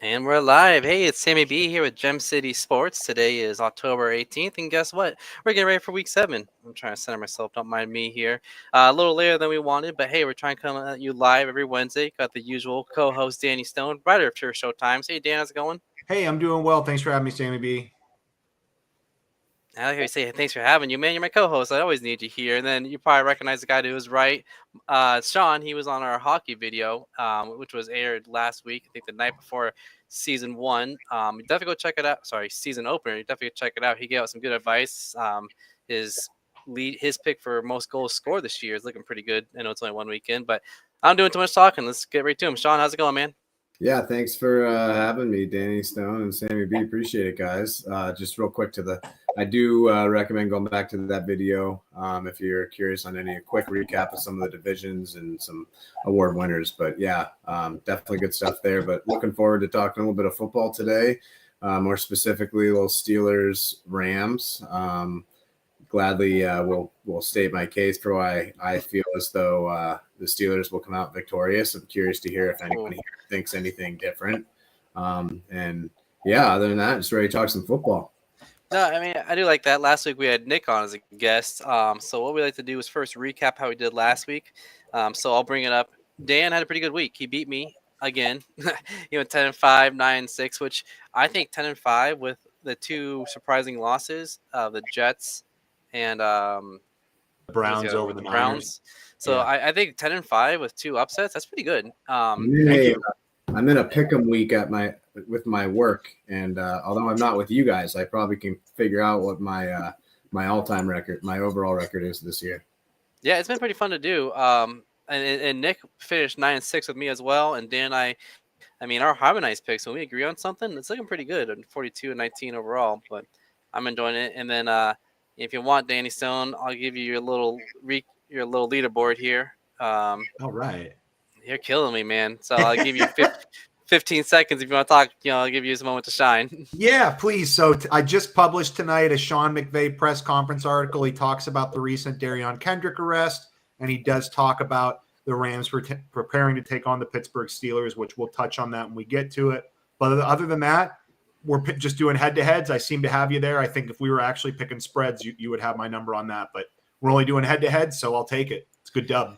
And we're live. Hey, it's Sammy B here with Gem City Sports. Today is October 18th, and guess what? We're getting ready for week 7. I'm trying to center myself, don't mind me here. A little later than we wanted, but hey, we're trying to come at you live every Wednesday. Got the usual co host Danny Stone, writer of Pure Showtimes. Hey, Dan, how's it going? Hey, I'm doing well. Thanks for having me, Sammy B. I like how you say, thanks for having you, man. You're my co-host. I always need you here. And then you probably recognize the guy who was right. Sean, he was on our hockey video, which was aired last week. I think the night before season 1. You definitely go check it out. Sorry, season opener. You definitely check it out. He gave out some good advice. His his pick for most goals scored this year is looking pretty good. I know it's only one weekend, but I'm doing too much talking. Let's get right to him. Sean, how's it going, man? Yeah, thanks for having me, Danny Stone and Sammy B. Appreciate it, guys. Just real quick I do recommend going back to that video if you're curious on any quick recap of some of the divisions and some award winners. But yeah, definitely good stuff there. But looking forward to talking a little bit of football today, more specifically, little Steelers Rams. Gladly will state my case for why I feel as though the Steelers will come out victorious. I'm curious to hear if anyone here thinks anything different. And yeah, other than that, just ready to talk some football. No, I mean, I do like that. Last week we had Nick on as a guest. So what we like to do is first recap how we did last week. So I'll bring it up. Dan had a pretty good week. He beat me again. He went 10-5, 9-6, which I think 10-5 with the two surprising losses, the Jets and Browns over the Browns. So yeah. I think 10-5 with two upsets. That's pretty good. I'm in a pick'em week with my work, and although I'm not with you guys, I probably can figure out what my all-time record, my overall record is this year. Yeah, it's been pretty fun to do. And Nick finished 9-6 with me as well, and Dan and I mean, our harmonized picks, when we agree on something, it's looking pretty good, 42-19 overall. But I'm enjoying it. And then if you want Danny Stone, I'll give you your little leaderboard here. All right. You're killing me, man. So I'll give you 15 seconds if you want to talk. I'll give you a moment to shine. Yeah, please. So I just published tonight a Sean McVay press conference article. He talks about the recent Darion Kendrick arrest, and he does talk about the Rams preparing to take on the Pittsburgh Steelers, which we'll touch on that when we get to it. But other than that, we're just doing head-to-heads. I seem to have you there. I think if we were actually picking spreads, you would have my number on that. But we're only doing head-to-head, so I'll take it. It's a good dub.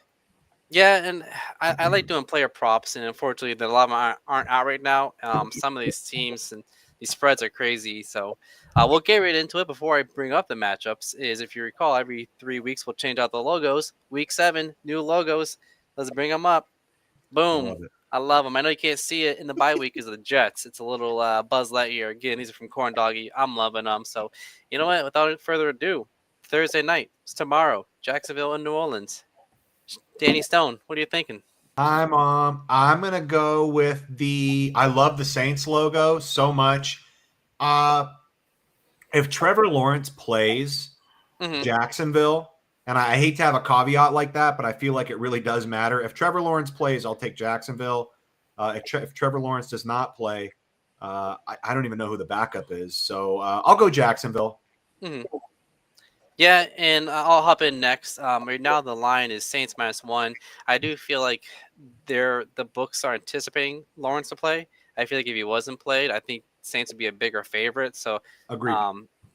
Yeah, and I like doing player props, and unfortunately, a lot of them aren't out right now. Some of these teams and these spreads are crazy. So we'll get right into it. Before I bring up the matchups, is if you recall, every 3 weeks we'll change out the logos. Week 7, new logos. Let's bring them up. Boom. I love them. I know you can't see it in the bye week is the Jets. It's a little Buzz Lightyear. Again, these are from Corn Doggy. I'm loving them. So, you know what? Without further ado, Thursday night. It's tomorrow. Jacksonville and New Orleans. Danny Stone, what are you thinking? I'm gonna go with I love the Saints logo so much. If Trevor Lawrence plays Jacksonville, and I hate to have a caveat like that, but I feel like it really does matter. If Trevor Lawrence plays, I'll take Jacksonville. If Trevor Lawrence does not play, I don't even know who the backup is. So I'll go Jacksonville. Mm-hmm. Yeah, and I'll hop in next. Right now, the line is Saints -1. I do feel like the books are anticipating Lawrence to play. I feel like if he wasn't played, I think Saints would be a bigger favorite. So agreed.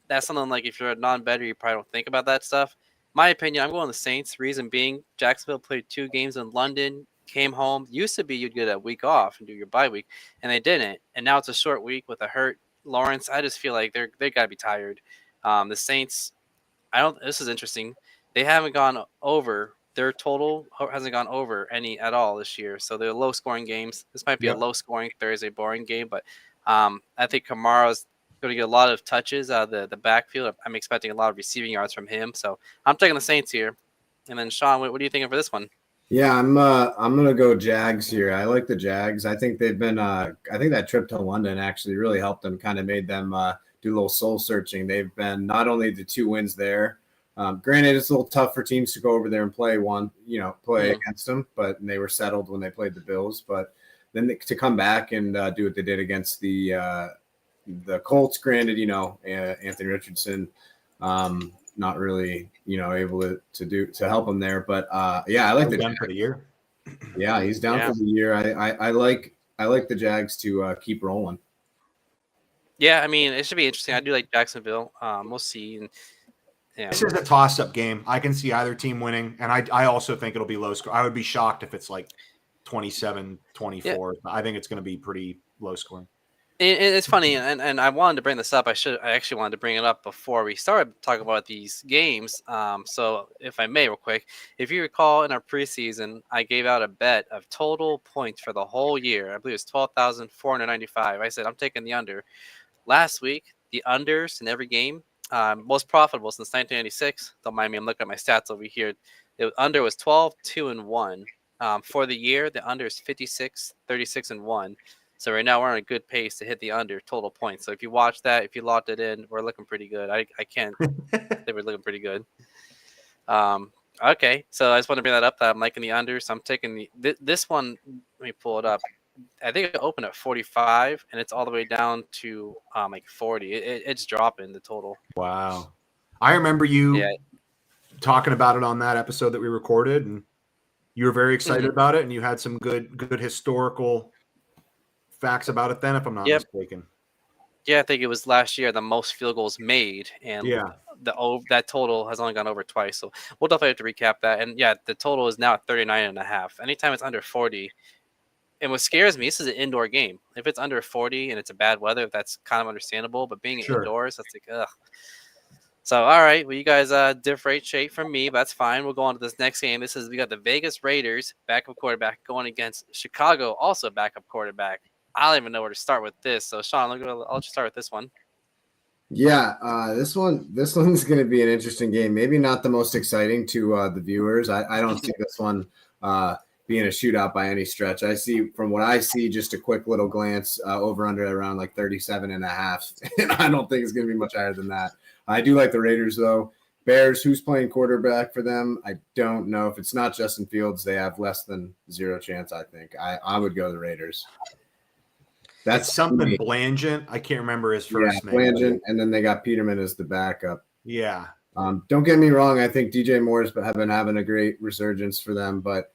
That's something like if you're a non-bettor, you probably don't think about that stuff. My opinion, I'm going the Saints. Reason being, Jacksonville played 2 games in London, came home. Used to be you'd get a week off and do your bye week, and they didn't. And now it's a short week with a hurt Lawrence. I just feel like they got to be tired. The Saints, this is interesting. They haven't gone over. Their total hasn't gone over any at all this year. So they're low-scoring games. This might be a low-scoring Thursday boring game, but I think Kamara's going to get a lot of touches out of the backfield. I'm expecting a lot of receiving yards from him. So I'm taking the Saints here. And then, Sean, what are you thinking for this one? Yeah, I'm gonna go Jags here. I like the Jags. I think they've been. I think that trip to London actually really helped them. Kind of made them do a little soul searching. They've been not only the 2 wins there. Granted, it's a little tough for teams to go over there and play against them, but they were settled when they played the Bills. But then to come back and do what they did against the Colts, granted, Anthony Richardson, not really, able to help him there. But I like the done for the year. Yeah, he's down for the year. I I like the Jags to keep rolling. Yeah, I mean, it should be interesting. I do like Jacksonville. We'll see. And This is a toss-up game. I can see either team winning, and I also think it'll be low score. I would be shocked if it's like 27-24. yeah, I think it's going to be pretty low scoring. it's funny, and I wanted to bring this up. I actually wanted to bring it up before we started talking about these games. So if I may, real quick, if you recall, in our preseason, I gave out a bet of total points for the whole year. I believe it was 12,495. I said I'm taking the under. Last week, the unders in every game, most profitable since 1996. Don't mind me, I'm looking at my stats over here. The under was 12, 2, and 1. For the year, the under is 56, 36, and 1. So right now we're on a good pace to hit the under total points. So if you watch that, if you locked it in, we're looking pretty good. I can't say we're looking pretty good. Okay, so I just want to bring that up. That I'm liking the unders. So I'm taking this one. Let me pull it up. I think it opened at 45, and it's all the way down to like 40. It's dropping the total. Wow. I remember you talking about it on that episode that we recorded, and you were very excited about it, and you had some good historical facts about it then, if I'm not mistaken. Yeah, I think it was last year the most field goals made, and that total has only gone over twice. So we'll definitely have to recap that. And yeah, the total is now at 39.5. Anytime it's under 40. And what scares me, this is an indoor game. If it's under 40 and it's a bad weather, that's kind of understandable. But being indoors, that's like, ugh. So, all right. Well, you guys differentiate from me, but that's fine. We'll go on to this next game. We got the Vegas Raiders, backup quarterback, going against Chicago, also backup quarterback. I don't even know where to start with this. So, Sean, I'll let you start with this one. Yeah, this one's going to be an interesting game. Maybe not the most exciting to the viewers. I don't see this one being a shootout by any stretch. I see, from what I see, just a quick little glance over under around like 37.5. And I don't think it's going to be much higher than that. I do like the Raiders, though. Bears, who's playing quarterback for them? I don't know. If it's not Justin Fields, they have less than zero chance, I think. I would go the Raiders. That's something Blangent. I can't remember his first name. Blangent, and then they got Peterman as the backup. Yeah. Don't get me wrong. I think DJ Moore's been having a great resurgence for them, but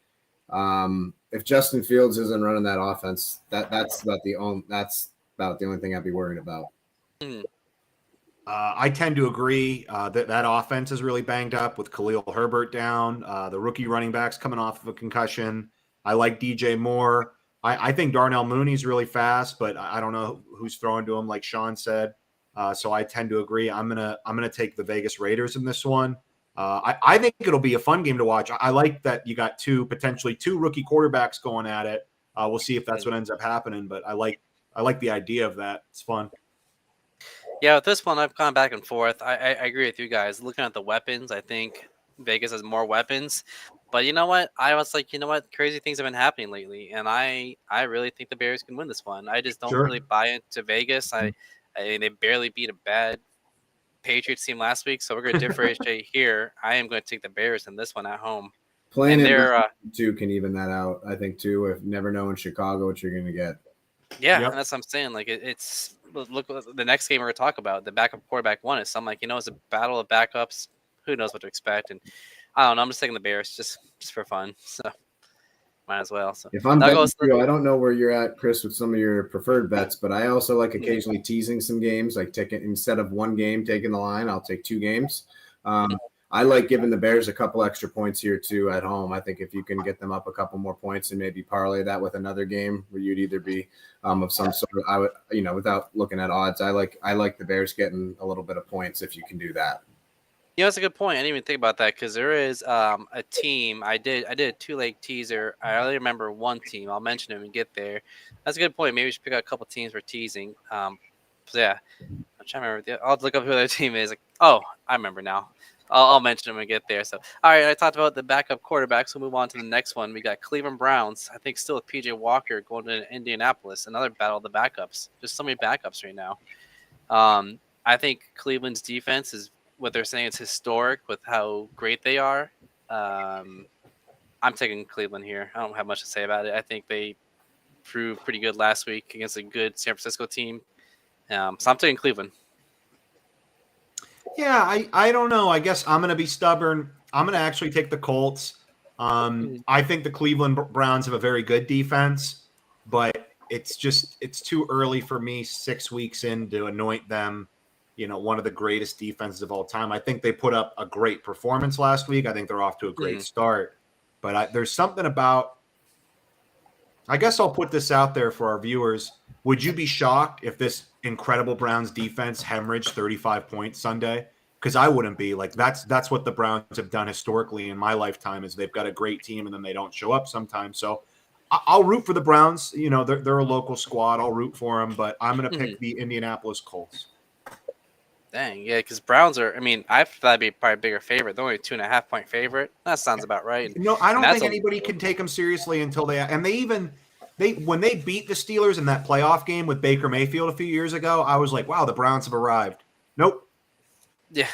if Justin Fields isn't running that offense, that's about the only thing I'd be worried about. I tend to agree that offense is really banged up with Khalil Herbert down. The rookie running backs coming off of a concussion. I like DJ Moore. I think Darnell Mooney's really fast, but I don't know who's throwing to him, like Sean said. So I tend to agree. I'm gonna take the Vegas Raiders in this one. I think it'll be a fun game to watch. I like that you got potentially two rookie quarterbacks going at it. We'll see if that's what ends up happening, but I like the idea of that. It's fun. Yeah, with this one, I've gone back and forth. I agree with you guys. Looking at the weapons, I think Vegas has more weapons. But you know what? I was like, crazy things have been happening lately, and I really think the Bears can win this one. I just don't really buy into Vegas. I mean, they barely beat a bad Patriots team last week, so we're going to differentiate here. I am going to take the Bears in this one at home. Playing in two can even that out, I think, too. If never know in Chicago what you're going to get. Yeah, and that's what I'm saying. Like, it's look, the next game we're going to talk about, the backup quarterback one is something like, it's a battle of backups. Who knows what to expect? And I don't know. I'm just taking the Bears just for fun. So might as well. So if I'm betting you, I don't know where you're at, Chris, with some of your preferred bets, but I also like occasionally teasing some games, like taking instead of one game taking the line, I'll take two games. I like giving the Bears a couple extra points here too at home. I think if you can get them up a couple more points and maybe parlay that with another game where you'd either be of some sort of, I would, without looking at odds, I like the Bears getting a little bit of points if you can do that. That's a good point. I didn't even think about that because there is a team. I did a 2-leg teaser. I only remember one team. I'll mention them and get there. That's a good point. Maybe we should pick out a couple teams for teasing. So yeah, I'm trying to remember. I'll look up who their team is. I remember now. I'll mention them and get there. So all right, I talked about the backup quarterbacks. We'll move on to the next one. We got Cleveland Browns. I think still with PJ Walker going to Indianapolis. Another battle of the backups. Just so many backups right now. I think Cleveland's defense is what they're saying is historic with how great they are. I'm taking Cleveland here. I don't have much to say about it. I think they proved pretty good last week against a good San Francisco team. So I'm taking Cleveland. Yeah, I don't know. I guess I'm going to be stubborn. I'm going to actually take the Colts. I think the Cleveland Browns have a very good defense, but it's too early for me 6 weeks in to anoint them, one of the greatest defenses of all time. I think they put up a great performance last week. I think they're off to a great start, but there's something about, I guess I'll put this out there for our viewers. Would you be shocked if this incredible Browns defense hemorrhaged 35 points Sunday? Because I wouldn't be. Like, that's what the Browns have done historically in my lifetime, is they've got a great team and then they don't show up sometimes. So I'll root for the Browns. They're a local squad. I'll root for them, but I'm going to pick the Indianapolis Colts. Dang, yeah, because Browns are, I thought that'd be probably a bigger favorite. They're only a 2.5 point favorite. That sounds about right. No, I don't think anybody can take them seriously until when they beat the Steelers in that playoff game with Baker Mayfield a few years ago, I was like, wow, the Browns have arrived. Nope. Yeah.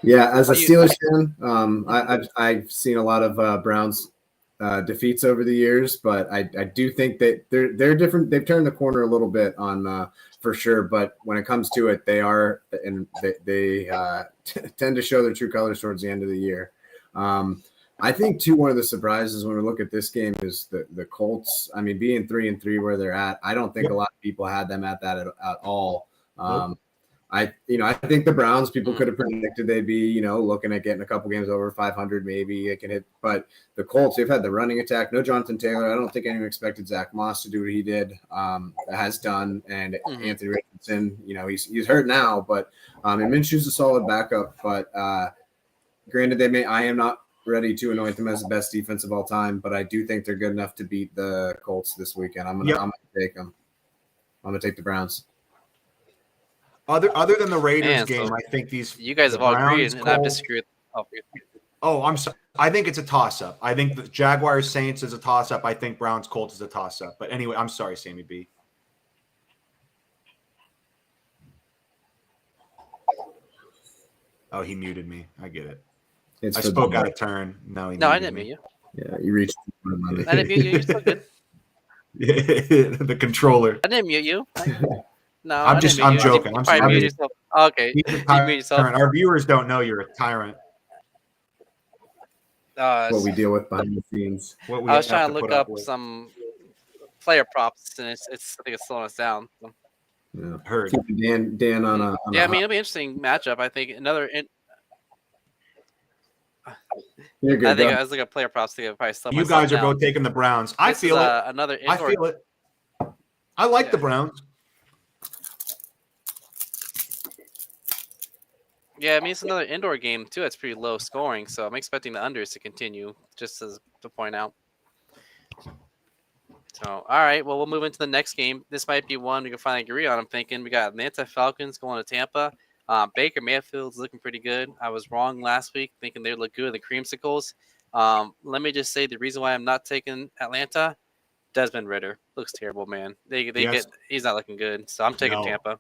Yeah, as a Steelers fan, I've seen a lot of Browns defeats over the years, but I do think that they're different. They've turned the corner a little bit on for sure, but when it comes to it, they are, and they tend to show their true colors towards the end of the year. I think too, one of the surprises when we look at this game is the Colts. Being 3-3 where they're at, I don't think a lot of people had them at that at all. I think the Browns, people could have predicted they'd be, looking at getting a couple games over 500, maybe it can hit. But the Colts, they've had the running attack. No Jonathan Taylor. I don't think anyone expected Zach Moss to do what he did, has done. And Anthony Richardson, he's hurt now, but and Minshew's a solid backup. But granted, I am not ready to anoint them as the best defense of all time, but I do think they're good enough to beat the Colts this weekend. I'm gonna take them. I'm gonna take the Browns. Other than the Raiders game, I think you guys have all agreed, and I've disagreed. I'm sorry. I think it's a toss-up. I think the Jaguars Saints is a toss-up. I think Browns Colts is a toss-up. But anyway, I'm sorry, Sammy B. Oh, he muted me. I get it. I spoke out of turn. No, I didn't mute you. Yeah, you reached. I didn't mute you. You're still good. The controller. I didn't mute you. No, I'm joking. I'm sorry. Mute yourself. Okay. You mute yourself. Our viewers don't know you're a tyrant. What we deal with behind the scenes. I was trying to look up some player props, and I think it's slowing us down. So. Yeah, heard. Dan on a. It'll be an interesting matchup. I think You're good, I think I was looking at player props to probably slow You guys are both taking the Browns. I feel it. I feel it. I like the Browns. Yeah, it's another indoor game too. It's pretty low scoring, so I'm expecting the unders to continue. Just as to point out. So, all right. Well, we'll move into the next game. This might be one we can finally agree on. I'm thinking we got Atlanta Falcons going to Tampa. Baker Mayfield's looking pretty good. I was wrong last week, thinking they look good in the creamsicles. Let me just say the reason why I'm not taking Atlanta, Desmond Ridder looks terrible, man. He's not looking good, so I'm taking Tampa.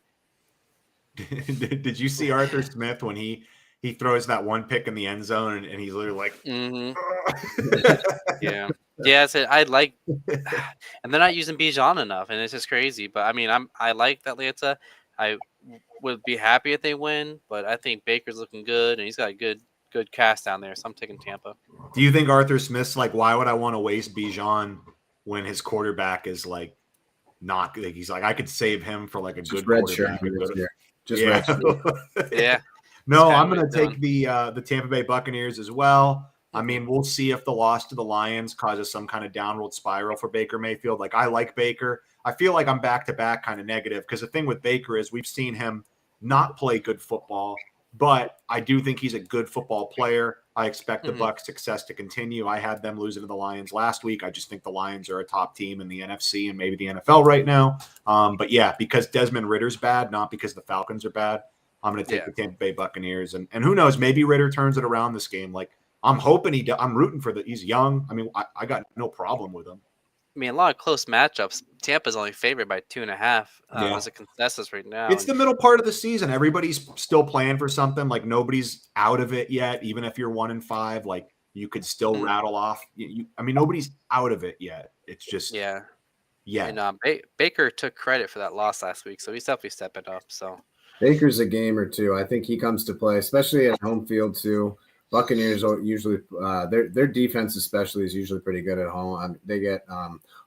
Did you see Arthur Smith when he throws that one pick in the end zone and he's literally like, yeah. I like, and they're not using Bijan enough, and it's just crazy. But I like Atlanta. I would be happy if they win, but I think Baker's looking good, and he's got a good cast down there, so I'm taking Tampa. Do you think Arthur Smith's like, why would I want to waste Bijan when his quarterback is like not? Like, he's like, I could save him for like a good quarterback. Yeah. No, I'm going to take the Tampa Bay Buccaneers as well. We'll see if the loss to the Lions causes some kind of downward spiral for Baker Mayfield. Like, I like Baker. I feel like I'm back-to-back kind of negative because the thing with Baker is we've seen him not play good football, but I do think he's a good football player. I expect the Bucs' success to continue. I had them losing to the Lions last week. I just think the Lions are a top team in the NFC and maybe the NFL right now. But yeah, because Desmond Ridder's bad, not because the Falcons are bad, I'm going to take the Tampa Bay Buccaneers. And who knows, maybe Ridder turns it around this game. Like, I'm hoping I'm rooting for he's young. I got no problem with him. A lot of close matchups. Tampa's only favored by 2.5 as a consensus right now. It's the middle part of the season. Everybody's still playing for something. Like, nobody's out of it yet. Even if you're 1-5, like, you could still rattle off. Nobody's out of it yet. It's just yeah. And Baker took credit for that loss last week, so he's definitely stepping up. So Baker's a game or two. I think he comes to play, especially at home field too. Buccaneers are usually their defense especially is usually pretty good at home. They get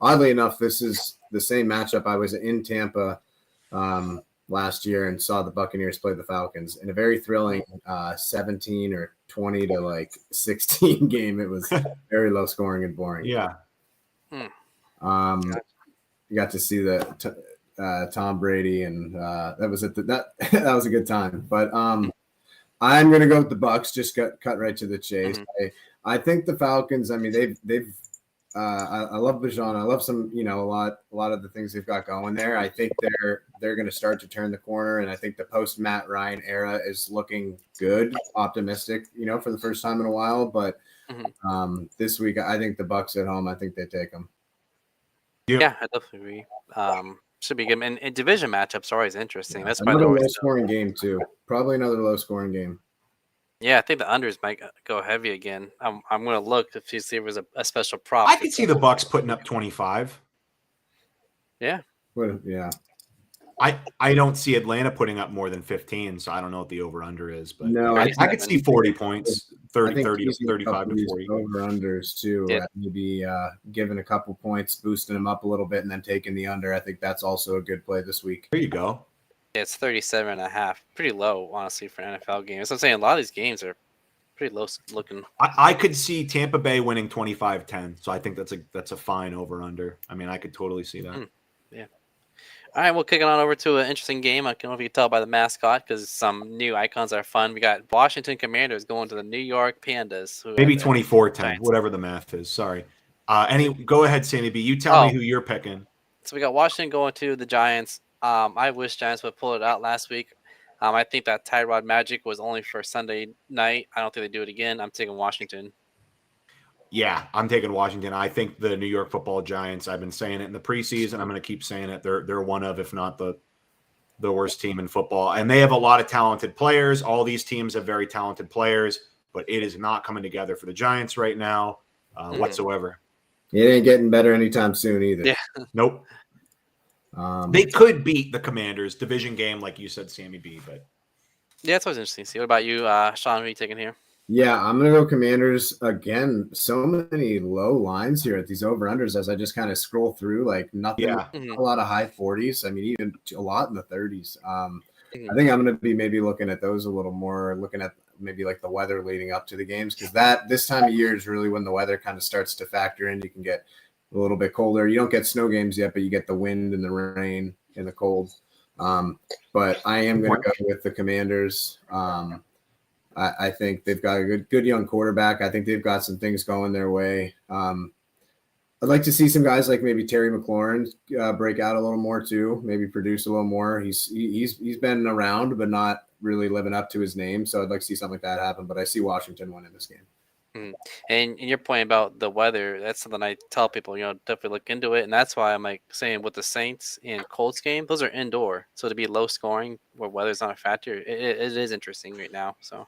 oddly enough, this is the same matchup. I was in Tampa last year and saw the Buccaneers play the Falcons in a very thrilling 17 or 20 to like 16 game. It was very low scoring and boring. Yeah. You got to see the Tom Brady, and that was that was a good time. But I'm going to go with the Bucs. Just cut right to the chase. I think the Falcons. I mean, they've. I love Bijan. I love some, a lot of the things they've got going there. I think they're going to start to turn the corner, and I think the post Matt Ryan era is looking good, optimistic, for the first time in a while. But this week, I think the Bucs at home. I think they take them. Yeah, I definitely agree. Should be good. And division matchups are always interesting. That's another low scoring game too. Probably another low scoring game. Yeah, I think the unders might go heavy again. I'm going to look to see if there's a special prop. I could see the Bucs putting up 25. Yeah. Yeah. I don't see Atlanta putting up more than 15, so I don't know what the over-under is. But no, I could see 40 points, 30 to 35 to 40. Over-unders too. Yeah. Maybe giving a couple points, boosting them up a little bit, and then taking the under. I think that's also a good play this week. There you go. Yeah, it's 37.5. Pretty low, honestly, for an NFL game. So I'm saying a lot of these games are pretty low looking. I could see Tampa Bay winning 25-10, so I think that's a fine over-under. I mean, I could totally see that. Yeah. All right, we'll kick it on over to an interesting game. I don't know if you can tell by the mascot because some new icons are fun. We got Washington Commanders going to the New York Pandas. Maybe 24-10, whatever the math is. Sorry. Go ahead, Sammy B. You tell me who you're picking. So we got Washington going to the Giants. I wish Giants would pull it out last week. I think that Tyrod magic was only for Sunday night. I don't think they do it again. I'm taking Washington. Yeah, I'm taking Washington. I think the New York Football Giants, I've been saying it in the preseason. I'm going to keep saying it. They're one of, if not the worst team in football. And they have a lot of talented players. All these teams have very talented players, but it is not coming together for the Giants right now whatsoever. It ain't getting better anytime soon either. Yeah. Nope. They could beat the Commanders division game, like you said, Sammy B. But yeah, it's always interesting to see. What about you, Sean? Who are you taking here? Yeah, I'm going to go Commanders again. So many low lines here at these over-unders as I just kind of scroll through, like nothing, a lot of high 40s. I mean, even a lot in the 30s. I think I'm going to be maybe looking at those a little more, looking at maybe like the weather leading up to the games, because this time of year is really when the weather kind of starts to factor in. You can get a little bit colder. You don't get snow games yet, but you get the wind and the rain and the cold. But I am going to go with the Commanders. I think they've got a good young quarterback. I think they've got some things going their way. I'd like to see some guys like maybe Terry McLaurin break out a little more too, maybe produce a little more. He's been around, but not really living up to his name. So I'd like to see something like that happen. But I see Washington winning this game. And your point about the weather, that's something I tell people, definitely look into it. And that's why I'm like saying with the Saints and Colts game, those are indoor. So to be low scoring where weather's not a factor, it is interesting right now. So.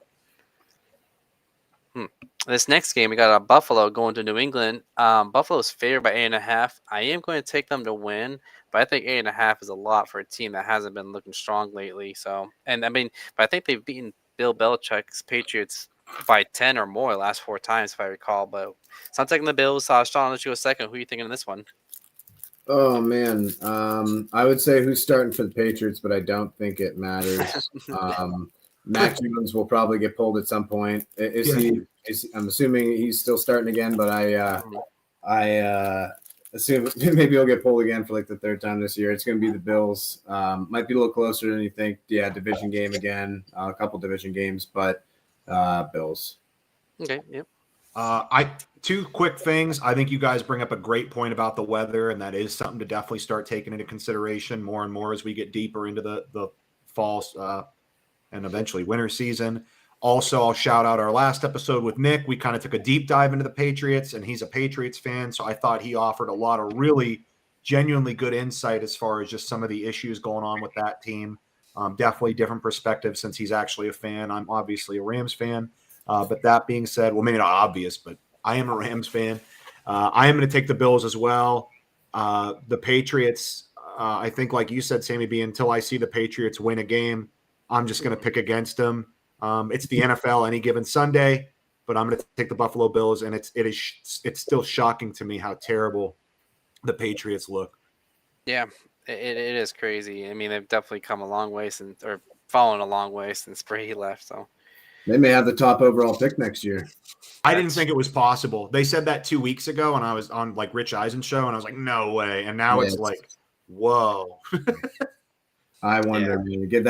This next game, we got Buffalo going to New England. Buffalo's favored by 8.5. I am going to take them to win, but I think 8.5 is a lot for a team that hasn't been looking strong lately. So, but I think they've beaten Bill Belichick's Patriots by 10 or more the last 4 times, if I recall. But so I'm taking the Bills. Sean, I'll let you go second. Who are you thinking in this one? Oh man, I would say who's starting for the Patriots, but I don't think it matters. Mac Jones will probably get pulled at some point. I'm assuming he's still starting again, but I assume maybe he'll get pulled again for like the 3rd time this year. It's going to be the Bills. Might be a little closer than you think. Yeah, division game again, a couple division games, but Bills. Okay. Yep. 2 quick things. I think you guys bring up a great point about the weather, and that is something to definitely start taking into consideration more and more as we get deeper into the fall and eventually winter season. Also, I'll shout out our last episode with Nick. We kind of took a deep dive into the Patriots, and he's a Patriots fan, so I thought he offered a lot of really genuinely good insight as far as just some of the issues going on with that team. Definitely different perspective since he's actually a fan. I'm obviously a Rams fan. But that being said, well, maybe not obvious, but I am a Rams fan. I am going to take the Bills as well. The Patriots, I think like you said, Sammy B, until I see the Patriots win a game, I'm just going to pick against them. It's the NFL any given Sunday. but I'm going to take the Buffalo Bills, and it's still shocking to me how terrible the Patriots look. Yeah, it is crazy. I mean, they've definitely come a long way or fallen a long way since Brady left. So They may have the top overall pick next year. I didn't think it was possible. They said that 2 weeks ago, and I was on like Rich Eisen's show, and I was like, no way. And now it's like, whoa. I wonder. Yeah. Give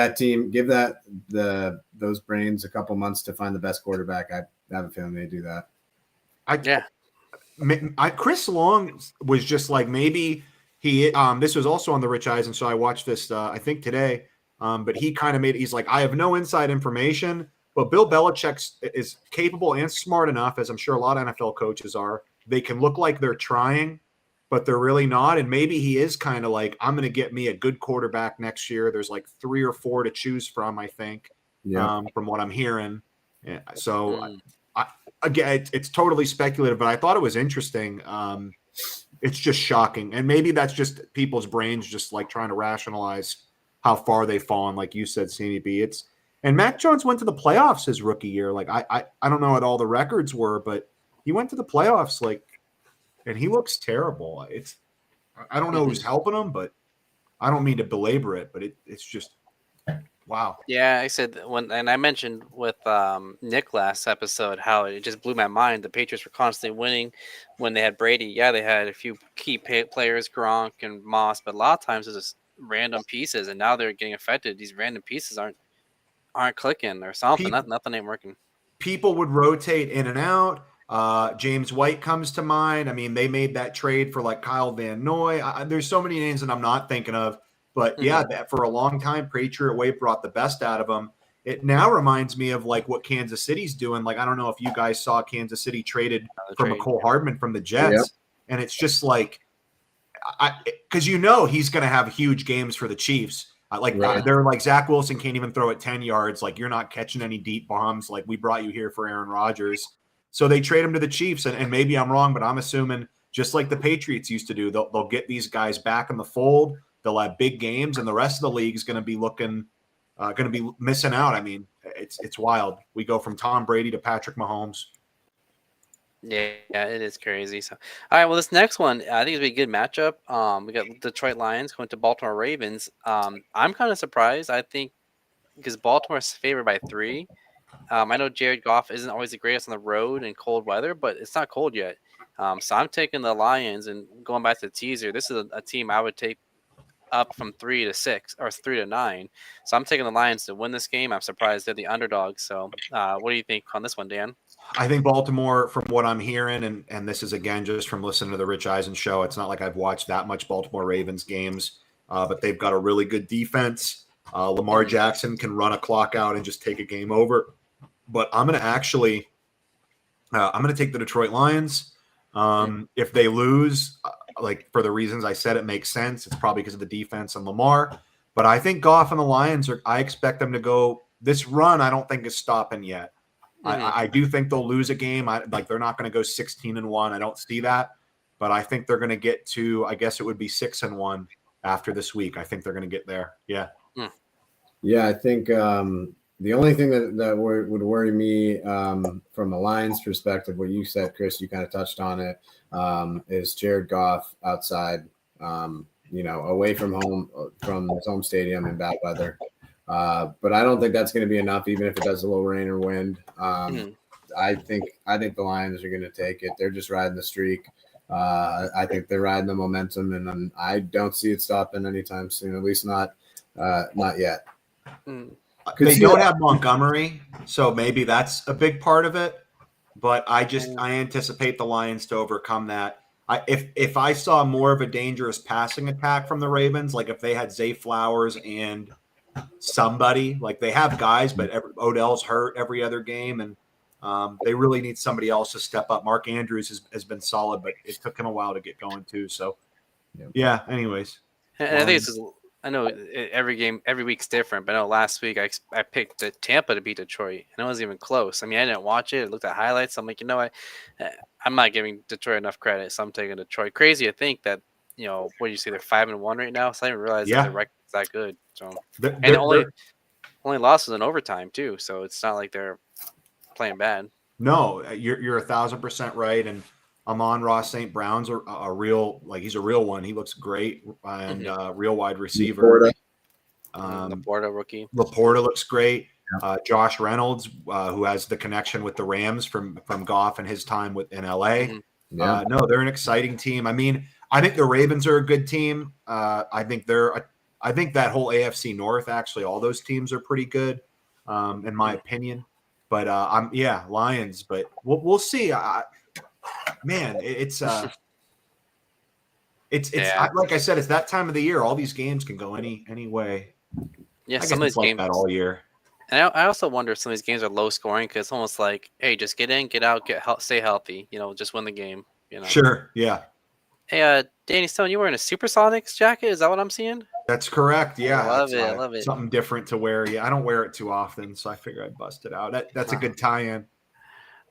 those brains a couple months to find the best quarterback. I have a feeling they do that. Chris Long was just like, maybe he. This was also on the Rich Eisen show. I watched this, I think today. But he kind of he's like, I have no inside information, but Bill Belichick is capable and smart enough, as I'm sure a lot of NFL coaches are. They can look like they're trying, but they're really not. And maybe he is kind of like, I'm going to get me a good quarterback next year. There's like 3 or 4 to choose from, I think, from what I'm hearing. Yeah, so again, it's totally speculative, but I thought it was interesting. It's just shocking. And maybe that's just people's brains just like trying to rationalize how far they've fallen. Like you said, SamMeeBee, and Mac Jones went to the playoffs his rookie year. Like I don't know what all the records were, but he went to the playoffs, like, and he looks terrible. I don't know who's helping him, but I don't mean to belabor it, but it's just wow. Yeah, I said and I mentioned with Nick last episode how it just blew my mind. The Patriots were constantly winning when they had Brady. Yeah, they had a few key players, Gronk and Moss, but a lot of times it's just random pieces, and now they're getting affected. These random pieces aren't clicking or something. Nothing ain't working. People would rotate in and out. James White comes to mind. I mean, they made that trade for like Kyle Van Noy. There's so many names that I'm not thinking of, but that for a long time, Patriot Way brought the best out of them. It now reminds me of like what Kansas City's doing. Like, I don't know if you guys saw Kansas City traded for McCole Hardman from the Jets, and it's just like, because he's going to have huge games for the Chiefs. They're like, Zach Wilson can't even throw it 10 yards. Like, you're not catching any deep bombs. Like, we brought you here for Aaron Rodgers. So they trade him to the Chiefs, and maybe I'm wrong, but I'm assuming just like the Patriots used to do, they'll get these guys back in the fold. They'll have big games, and the rest of the league is going to be missing out. I mean, it's wild. We go from Tom Brady to Patrick Mahomes. Yeah, it is crazy. So, all right, well, this next one, I think it'll be a good matchup. We got Detroit Lions going to Baltimore Ravens. I'm kind of surprised. I think because Baltimore's favored by 3. I know Jared Goff isn't always the greatest on the road in cold weather, but it's not cold yet. So I'm taking the Lions, and going back to the teaser, this is a team I would take up from 3 to 6 or 3 to 9. So I'm taking the Lions to win this game. I'm surprised they're the underdogs. So what do you think on this one, Dan? I think Baltimore, from what I'm hearing, and this is again just from listening to the Rich Eisen show, it's not like I've watched that much Baltimore Ravens games, but they've got a really good defense. Lamar Jackson can run a clock out and just take a game over. But I'm going to take the Detroit Lions. If they lose, like for the reasons I said, it makes sense. It's probably because of the defense and Lamar. But I think Goff and the Lions I expect them to go. This run, I don't think is stopping yet. I do think they'll lose a game. They're not going to go 16-1. I don't see that. But I think they're going to get to, I guess it would be 6-1 after this week. I think they're going to get there. Yeah. Yeah, I think the only thing that would worry me from the Lions perspective, what you said, Chris, you kind of touched on it, is Jared Goff outside, away from his home stadium in bad weather. But I don't think that's going to be enough, even if it does a little rain or wind. I think the Lions are going to take it. They're just riding the streak. I think they're riding the momentum, and I don't see it stopping anytime soon. At least not yet. They don't have Montgomery, so maybe that's a big part of it. But I anticipate the Lions to overcome that. If I saw more of a dangerous passing attack from the Ravens, like if they had Zay Flowers and somebody, like they have guys, but Odell's hurt every other game, and they really need somebody else to step up. Mark Andrews has been solid, but it took him a while to get going too. So, yeah. Anyways, and I think I know every week's different, but I know last week I picked the Tampa to beat Detroit, and it wasn't even close. I mean, I didn't watch it. I looked at highlights. I'm like, I'm not giving Detroit enough credit, so I'm taking Detroit. Crazy to think that, what do you say, they're 5-1 right now? So I didn't realize that their record's that good. So only loss was in overtime too, so it's not like they're playing bad. No, you're 1,000% right. And Amon-Ra St. Brown's a real, like, he's a real one. He looks great, and real wide receiver. Laporta rookie. Laporta looks great. Josh Reynolds, who has the connection with the Rams from Goff and his time in LA. No, they're an exciting team. I mean, I think the Ravens are a good team. I think that whole AFC North, actually, all those teams are pretty good, in my opinion. But Lions. But we'll see. Man, it's like I said, it's that time of the year. All these games can go any way. Yeah, I guess some of it's these like games that all year. And I also wonder if some of these games are low scoring because it's almost like, hey, just get in, get out, stay healthy. Just win the game. Sure. Yeah. Hey, Danny Stone, you wearing a Supersonics jacket? Is that what I'm seeing? That's correct. Yeah. I love it. Something different to wear. Yeah. I don't wear it too often, so I figured I'd bust it out. That's a good tie-in.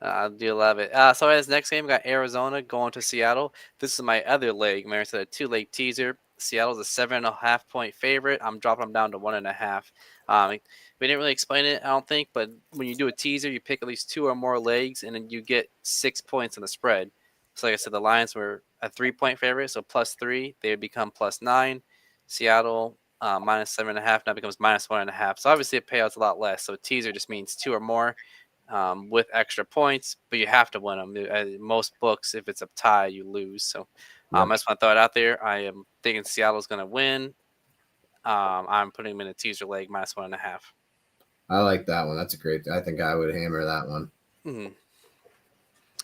I do love it. So as next game, we got Arizona going to Seattle. This is my other leg. I said a 2-leg teaser. Seattle's a 7.5 point favorite. I'm dropping them down to 1.5. We didn't really explain it, I don't think, but when you do a teaser, you pick at least 2 or more legs, and then you get 6 points in the spread. So like I said, the Lions were a 3-point favorite, so +3, they would become +9. Seattle -7.5 now becomes -1.5. So obviously, it payouts a lot less. So teaser just means 2 or more. With extra points, but you have to win them. Most books, if it's a tie, you lose. So I just want to throw it out there. I am thinking Seattle's going to win. I'm putting them in a teaser leg -1.5. I like that one. That's a great. I think I would hammer that one. Mm-hmm.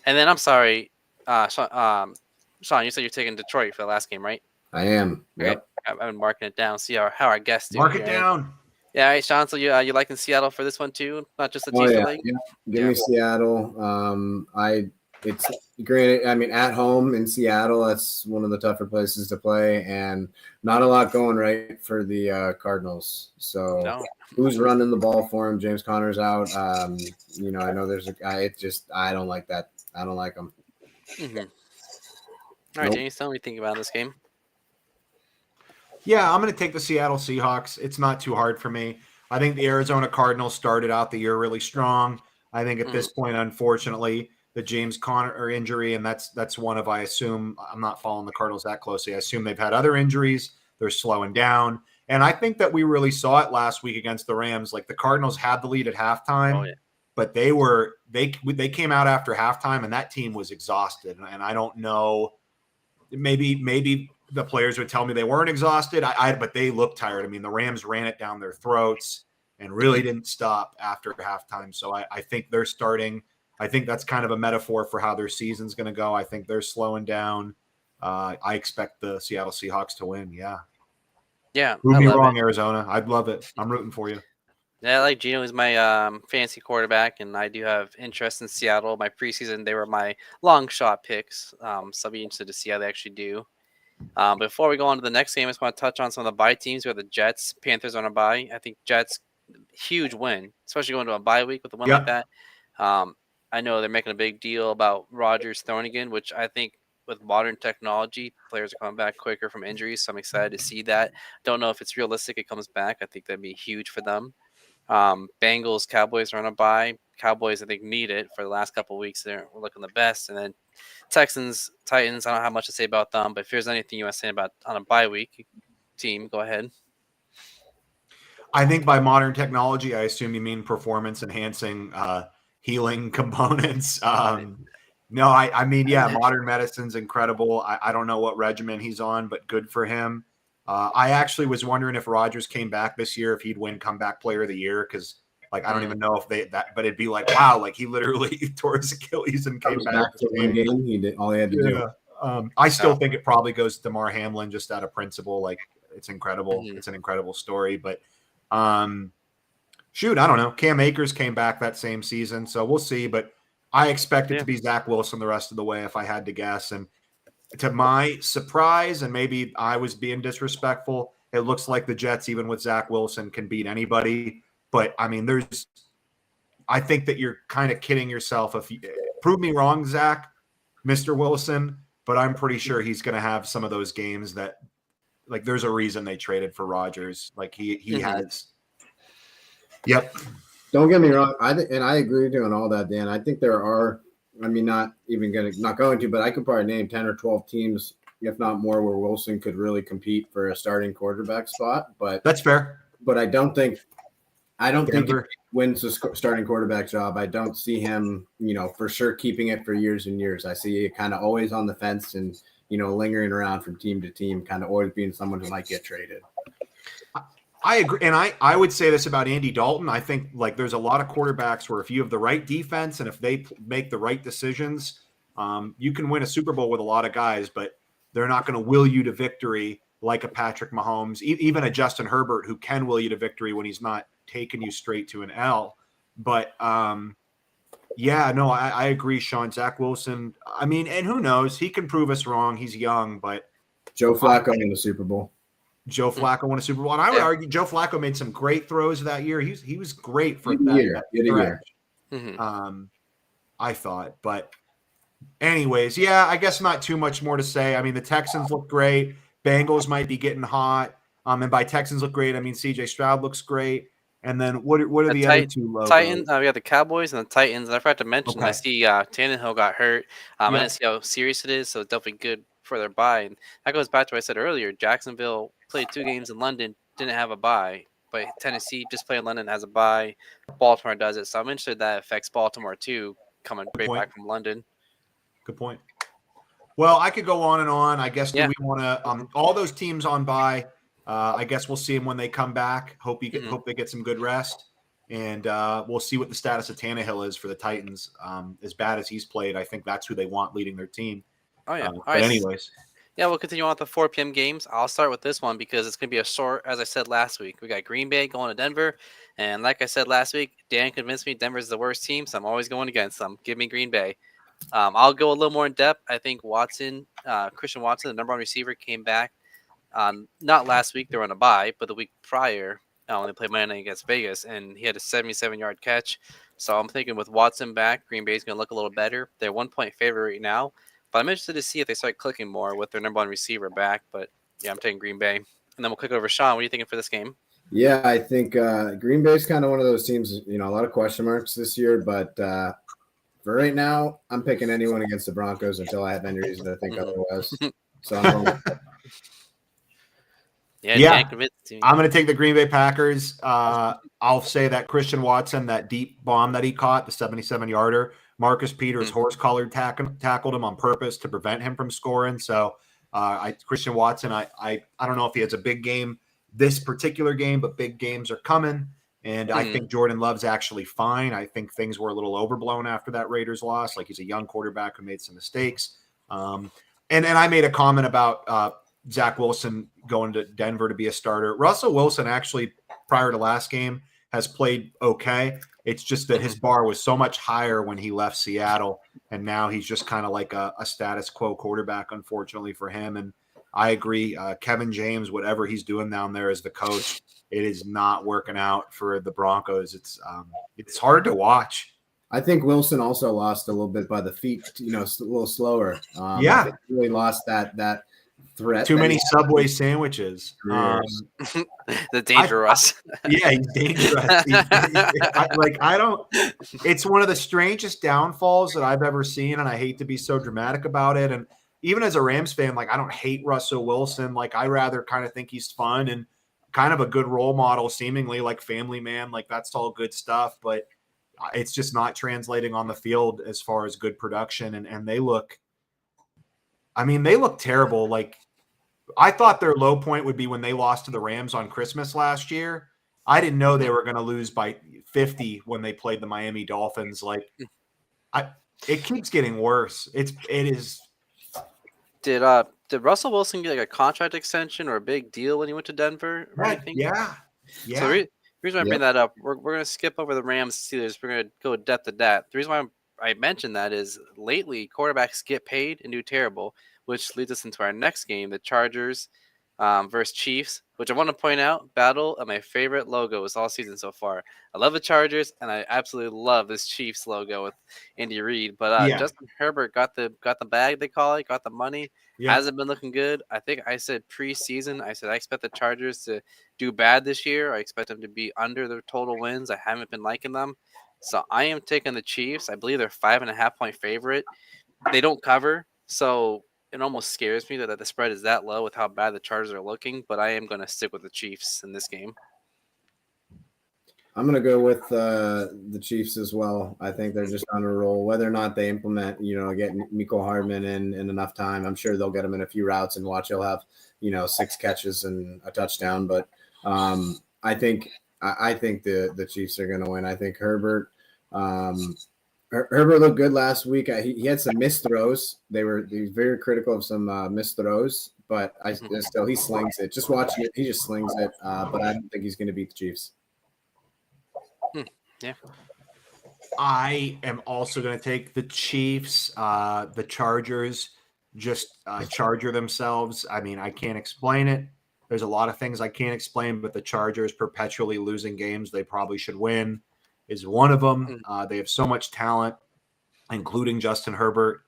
And then I'm sorry, Sean, you said you're taking Detroit for the last game, right? I am. Yep. Okay. I've been marking it down. See how our guests do. Mark it down. Yeah, all right, Sean. So you liking Seattle for this one too? Not just a teaser leg? Yeah. Give me Seattle. It's granted. I mean, at home in Seattle, that's one of the tougher places to play, and not a lot going right for the Cardinals. So who's running the ball for him? James Conner's out. I know there's a guy. I don't like that. I don't like him. Mm-hmm. All right, James, tell me what you think about this game. Yeah, I'm going to take the Seattle Seahawks. It's not too hard for me. I think the Arizona Cardinals started out the year really strong. I think at this point, unfortunately, the James Conner injury, and that's one of, I assume, I'm not following the Cardinals that closely. I assume they've had other injuries. They're slowing down. And I think that we really saw it last week against the Rams. Like, the Cardinals had the lead at halftime, but they came out after halftime, and that team was exhausted. And I don't know, maybe the players would tell me they weren't exhausted, but they looked tired. I mean, the Rams ran it down their throats and really didn't stop after halftime. So I think they're starting. I think that's kind of a metaphor for how their season's going to go. I think they're slowing down. I expect the Seattle Seahawks to win. Yeah. Prove me wrong, Arizona. I'd love it. I'm rooting for you. Yeah, I like Geno is my fantasy quarterback, and I do have interest in Seattle. My preseason, they were my long shot picks. So I'll be interested to see how they actually do. Before we go on to the next game, I just want to touch on some of the bye teams. We have the Jets, Panthers on a bye. I think Jets, huge win, especially going to a bye week with a win like that. I know they're making a big deal about Rodgers throwing again, which I think with modern technology, players are coming back quicker from injuries. So I'm excited to see that. Don't know if it's realistic it comes back. I think that'd be huge for them. Bengals, Cowboys are on a bye. Cowboys, I think, need it for the last couple of weeks. They're looking the best. And then Texans, Titans, I don't have much to say about them. But if there's anything you want to say about on a bye week team, go ahead. I think by modern technology, I assume you mean performance-enhancing healing components. No, I mean, yeah, modern medicine's incredible. I don't know what regimen he's on, but good for him. I actually was wondering if Rodgers came back this year, if he'd win comeback player of the year, because I don't even know if but it'd be like, wow, like he literally tore his Achilles and came back to one game. He did all he had to do. I still think it probably goes to Damar Hamlin just out of principle. Like, it's incredible. It's an incredible story, but shoot, I don't know. Cam Akers came back that same season, so we'll see. But I expect it to be Zach Wilson the rest of the way, if I had to guess. And to my surprise, and maybe I was being disrespectful, it looks like the Jets, even with Zach Wilson, can beat anybody. But I mean, I think that you're kind of kidding yourself if you prove me wrong, Zach, Mr. Wilson. But I'm pretty sure he's going to have some of those games that, like, there's a reason they traded for Rodgers. Like he has. Yep. Don't get me wrong. And I agree with you on all that, Dan. I think there are. I mean, not going to, but I could probably name 10 or 12 teams, if not more, where Wilson could really compete for a starting quarterback spot. But That's fair. But I don't think if he Denver. wins the starting quarterback job, I don't see him, for sure keeping it for years and years. I see it kind of always on the fence and, lingering around from team to team, kind of always being someone who might get traded. I agree. And I would say this about Andy Dalton. I think like there's a lot of quarterbacks where if you have the right defense and if they make the right decisions, you can win a Super Bowl with a lot of guys, but they're not going to will you to victory like a Patrick Mahomes, even a Justin Herbert, who can will you to victory when he's not taking you straight to an L. But yeah, no, I agree, Sean. Zach Wilson. I mean, and who knows? He can prove us wrong. He's young, but Joe Flacco in the Super Bowl. Joe Flacco won a Super Bowl, and I would argue Joe Flacco made some great throws that year. He was great for that year. Mm-hmm. I thought, but anyways, yeah, I guess not too much more to say. I mean, the Texans look great. Bengals might be getting hot. And by Texans look great, I mean C.J. Stroud looks great. And then what are the other two logos? Titans. We got the Cowboys and the Titans. And I forgot to mention, I see Tannehill got hurt. I didn't see how serious it is, so it's definitely good for their bye. And that goes back to what I said earlier. Jacksonville played 2 games in London, didn't have a bye. But Tennessee just played in London, has a bye. Baltimore does it. So I'm interested that affects Baltimore too, coming back from London. Good point. Well, I could go on and on. I guess do we want to all those teams on bye. I guess we'll see them when they come back. Hope they get some good rest, and we'll see what the status of Tannehill is for the Titans. As bad as he's played, I think that's who they want leading their team. Oh yeah. But anyways, we'll continue on with the 4 p.m. games. I'll start with this one because it's going to be a short. As I said last week, we got Green Bay going to Denver, and like I said last week, Dan convinced me Denver's the worst team, so I'm always going against them. Give me Green Bay. I'll go a little more in depth. I think Christian Watson, the number 1 receiver, came back. Not last week, they were on a bye, but the week prior when they played Monday night against Vegas, and he had a 77-yard catch. So I'm thinking with Watson back, Green Bay's going to look a little better. They're 1-point favorite right now, but I'm interested to see if they start clicking more with their number 1 receiver back. But yeah, I'm taking Green Bay. And then we'll click over to Sean. What are you thinking for this game? Yeah, I think Green Bay's kind of one of those teams, a lot of question marks this year, but for right now, I'm picking anyone against the Broncos until I have any reason to think otherwise. So I'm going Yeah, I'm going to take the Green Bay Packers. I'll say that Christian Watson, that deep bomb that he caught, the 77-yarder, Marcus Peters horse-collared tackled him on purpose to prevent him from scoring. So Christian Watson, I don't know if he has a big game this particular game, but big games are coming. And I think Jordan Love's actually fine. I think things were a little overblown after that Raiders loss. Like, he's a young quarterback who made some mistakes. And I made a comment about Zach Wilson going to Denver to be a starter. Russell Wilson actually, prior to last game, has played okay. It's just that his bar was so much higher when he left Seattle, and now he's just kind of like a status quo quarterback, unfortunately for him. And I agree. Kevin James, whatever he's doing down there as the coach, it is not working out for the Broncos. It's hard to watch. I think Wilson also lost a little bit by the feet, a little slower. Yeah. I think he really lost that threat. Too many Subway sandwiches. The dangerous. Yeah, he's dangerous. It's one of the strangest downfalls that I've ever seen, and I hate to be so dramatic about it. And even as a Rams fan, I don't hate Russell Wilson. I rather kind of think he's fun and kind of a good role model, seemingly, like family man. That's all good stuff, but it's just not translating on the field as far as good production. And they look terrible. I thought their low point would be when they lost to the Rams on Christmas last year. I didn't know they were going to lose by 50 when they played the Miami Dolphins. It keeps getting worse. It is. Did Russell Wilson get a contract extension or a big deal when he went to Denver? Yeah. So the reason why I bring that up, we're going to skip over the Rams Steelers. We're going to go depth to that. The reason why I mentioned that is lately quarterbacks get paid and do terrible, which leads us into our next game, the Chargers versus Chiefs, which I want to point out, battle of my favorite logos all season so far. I love the Chargers, and I absolutely love this Chiefs logo with Andy Reid. But Yeah. Justin Herbert got the bag, they call it, got the money. Yeah. Hasn't been looking good. I think I said preseason, I said I expect the Chargers to do bad this year. I expect them to be under their total wins. I haven't been liking them. So I am taking the Chiefs. I believe they're 5.5-point favorite. They don't cover, so it almost scares me that the spread is that low with how bad the Chargers are looking. But I am going to stick with the Chiefs in this game. I'm going to go with the Chiefs as well. I think they're just on a roll. Whether or not they implement, get Miko Hardman in enough time, I'm sure they'll get him in a few routes and watch he'll have, 6 catches and a touchdown. But I think the Chiefs are going to win. I think Herbert looked good last week. He had some missed throws. He was very critical of some missed throws, but still he slings it. Just watching it, he just slings it. But I don't think he's going to beat the Chiefs. Yeah. I am also going to take the Chiefs. The Chargers just charger themselves. I mean, I can't explain it. There's a lot of things I can't explain, but the Chargers perpetually losing games they probably should win is one of them. They have so much talent, including Justin Herbert.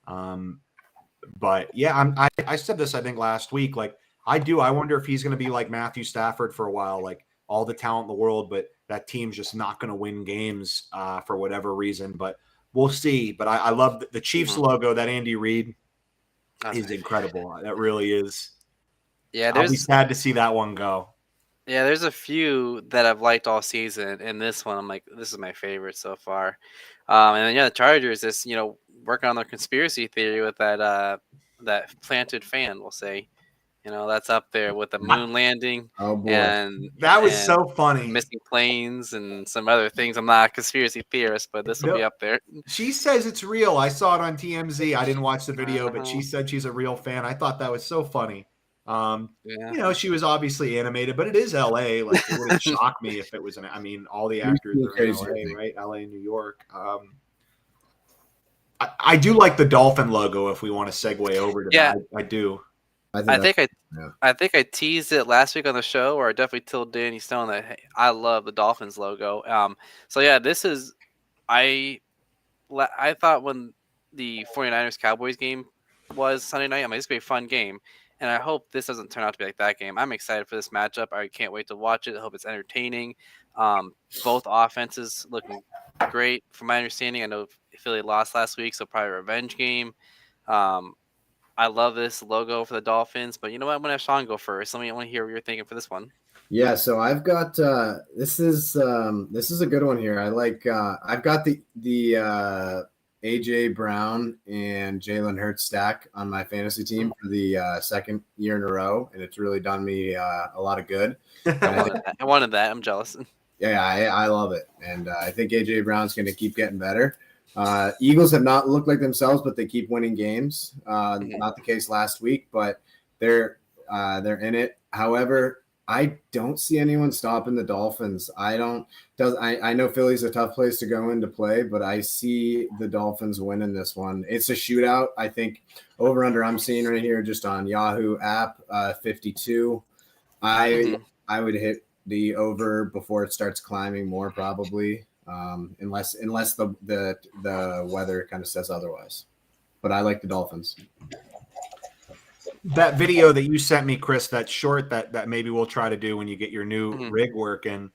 But yeah, I said this, I think, last week. Like, I wonder if he's going to be like Matthew Stafford for a while, like all the talent in the world, but that team's just not going to win games for whatever reason. But we'll see. But I love the Chiefs logo. That Andy Reid is incredible. That really is. Yeah, I'll be sad to see that one go. Yeah, there's a few that I've liked all season, and this one I'm like, this is my favorite so far. And then the Chargers is working on their conspiracy theory with that planted fan, we'll say. That's up there with the moon landing. Oh boy, and that was so funny. Missing planes and some other things. I'm not a conspiracy theorist, but this will be up there. She says it's real. I saw it on TMZ. I didn't watch the video, but she said she's a real fan. I thought that was so funny. She was obviously animated, but it is LA. Like, it wouldn't shock me if it was all the actors are in LA, right? LA and New York. I do like the dolphin logo if we want to segue over to that. I do. I think I teased it last week on the show, or I definitely told Danny Stone that, hey, I love the Dolphins logo. This is I thought when the 49ers Cowboys game was Sunday night, it's gonna be a fun game, and I hope this doesn't turn out to be like that game. I'm excited for this matchup. I can't wait to watch it. I hope it's entertaining. Both offenses looking great from my understanding. I know Philly lost last week, so probably a revenge game. I love this logo for the Dolphins, but you know what? I'm going to have Sean go first. I want to hear what you're thinking for this one. Yeah, so I've got this is a good one here. I like I've got the AJ Brown and Jalen Hurts stack on my fantasy team for the second year in a row, and it's really done me a lot of good. I wanted that. I'm jealous. Yeah, I love it, and I think AJ Brown's going to keep getting better. Eagles have not looked like themselves, but they keep winning games. Not the case last week, but they're in it. However, I don't see anyone stopping the Dolphins. I know Philly's a tough place to go into play, but I see the Dolphins winning this one. It's a shootout. I think over under I'm seeing right here just on Yahoo app 52. I would hit the over before it starts climbing more probably. Unless the weather kind of says otherwise, but I like the Dolphins. That video that you sent me, Chris, that short that maybe we'll try to do when you get your new rig working.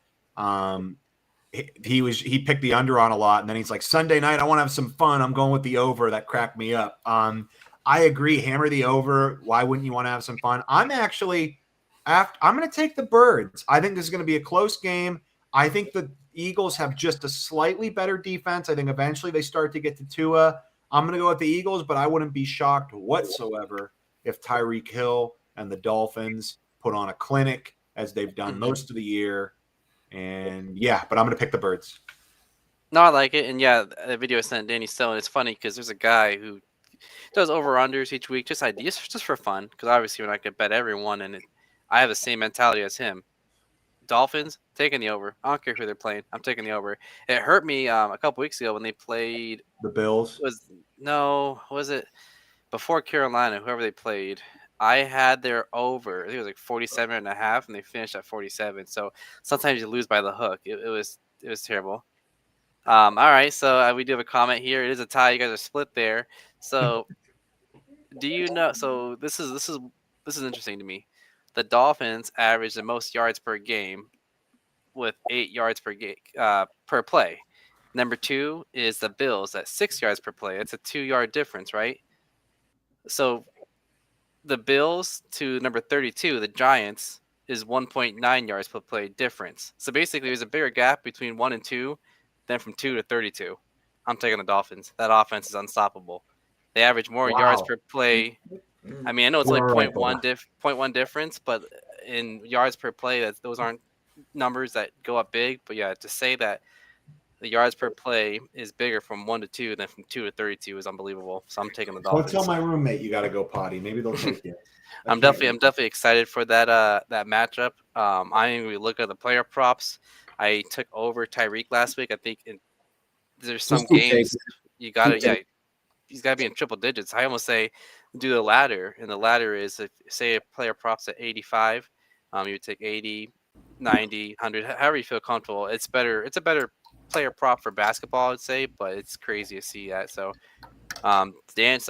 He picked the under on a lot, and then he's like, Sunday night, I want to have some fun. I'm going with the over. That cracked me up. I agree. Hammer the over. Why wouldn't you want to have some fun? I'm going to take the Birds. I think this is going to be a close game. I think the Eagles have just a slightly better defense. I think eventually they start to get to Tua. I'm going to go with the Eagles, but I wouldn't be shocked whatsoever if Tyreek Hill and the Dolphins put on a clinic as they've done most of the year. And but I'm going to pick the Birds. No, I like it. And the video I sent Danny Stone, it's funny because there's a guy who does over-unders each week, just ideas, just for fun, because obviously we're not going to bet everyone, and I have the same mentality as him. Dolphins, taking the over. I don't care who they're playing. I'm taking the over. It hurt me a couple weeks ago when they played the Bills. Was it before Carolina? Whoever they played, I had their over. I think it was like 47.5, and they finished at 47. So sometimes you lose by the hook. It was terrible. All right, so we do have a comment here. It is a tie. You guys are split there. So do you know? So this is interesting to me. The Dolphins average the most yards per game with 8 yards per game per play. Number two is the Bills at 6 yards per play. It's a 2 yard difference, right? So the Bills to number 32, the Giants, is 1.9 yards per play difference. So basically, there's a bigger gap between 1 and 2 than from 2 to 32. I'm taking the Dolphins. That offense is unstoppable. They average more yards Wow. per play. I mean, I know it's You're only all right, point one difference, but in yards per play, those aren't numbers that go up big. But yeah, to say that the yards per play is bigger from 1 to 2 than from 2 to 32 is unbelievable. So I'm taking the Don't tell Dolphins. my roommate you got to go potty. Maybe they'll take you. I'm definitely excited for that matchup. I am going to look at the player props. I took over Tyreek last week. I think there's some Just keep games taking you got to Keep taking- he's got to be in triple digits. I almost say do the ladder, and the ladder is if say a player props at 85, you would take 80, 90, 100, however you feel comfortable. It's better. It's a better player prop for basketball, I'd say, but it's crazy to see that. So Danny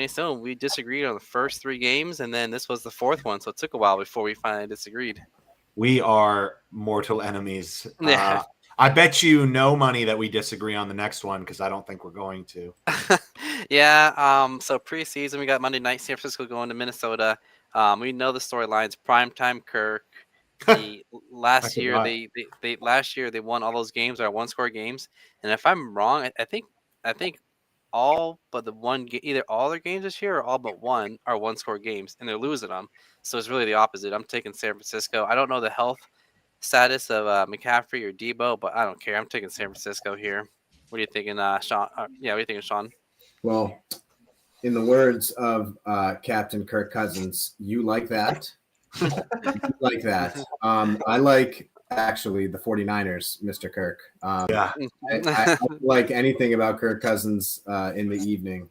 Stone, we disagreed on the first 3 games, and then this was the fourth one, so it took a while before we finally disagreed. We are mortal enemies. Yeah. I bet you no money that we disagree on the next one because I don't think we're going to. Yeah. So preseason, we got Monday night, San Francisco going to Minnesota. We know the storylines. Primetime Kirk. The last year forgot. they won all those games are 1-score games, and if I'm wrong, I think all but the either all their games this year or all but one are 1-score games, and they're losing them. So it's really the opposite. I'm taking San Francisco. I don't know the health status of McCaffrey or Debo, but I don't care. I'm taking San Francisco here. What are you thinking, Sean? Yeah, what are you thinking, Sean? Well, in the words of Captain Kirk Cousins, you like that? You like that. I like actually the 49ers, Mr. Kirk. Yeah. I like anything about Kirk Cousins in the evening.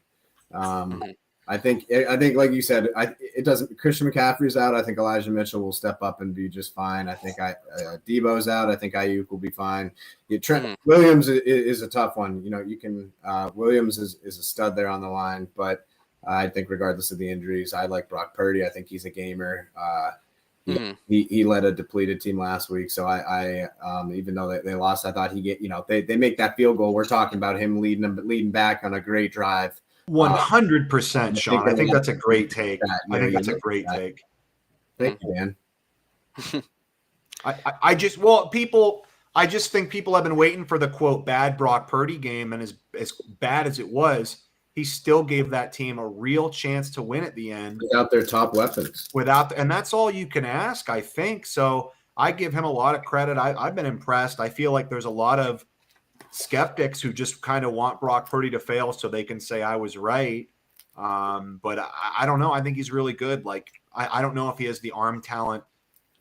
I think like you said, it doesn't. Christian McCaffrey's out. I think Elijah Mitchell will step up and be just fine. I think Debo's out. I think Ayuk will be fine. Trent Williams is a tough one. You know, you can Williams is a stud there on the line, but I think regardless of the injuries, I like Brock Purdy. I think he's a gamer. He led a depleted team last week, so I even though they lost, I thought they make that field goal. We're talking about him leading back on a great drive. 100%, Sean. I think that's a great take. I think that's a great take. Thank you, Dan. I just think people have been waiting for the quote bad Brock Purdy game, and as bad as it was, he still gave that team a real chance to win at the end without their top weapons. And that's all you can ask, I think. So I give him a lot of credit. I've been impressed. I feel like there's a lot of skeptics who just kind of want Brock Purdy to fail so they can say I was right. But I don't know. I think he's really good. Like I don't know if he has the arm talent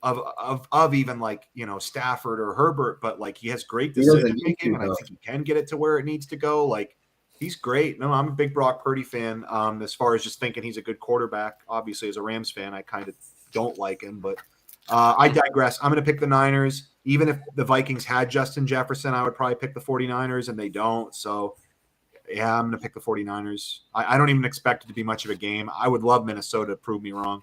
of even like, Stafford or Herbert, but like he has great decision making, and I think he can get it to where it needs to go. Like he's great. No, I'm a big Brock Purdy fan. As far as just thinking he's a good quarterback, obviously as a Rams fan, I kind of don't like him, but I digress. I'm going to pick the Niners. Even if the Vikings had Justin Jefferson, I would probably pick the 49ers, and they don't. So, yeah, I'm going to pick the 49ers. I don't even expect it to be much of a game. I would love Minnesota to prove me wrong.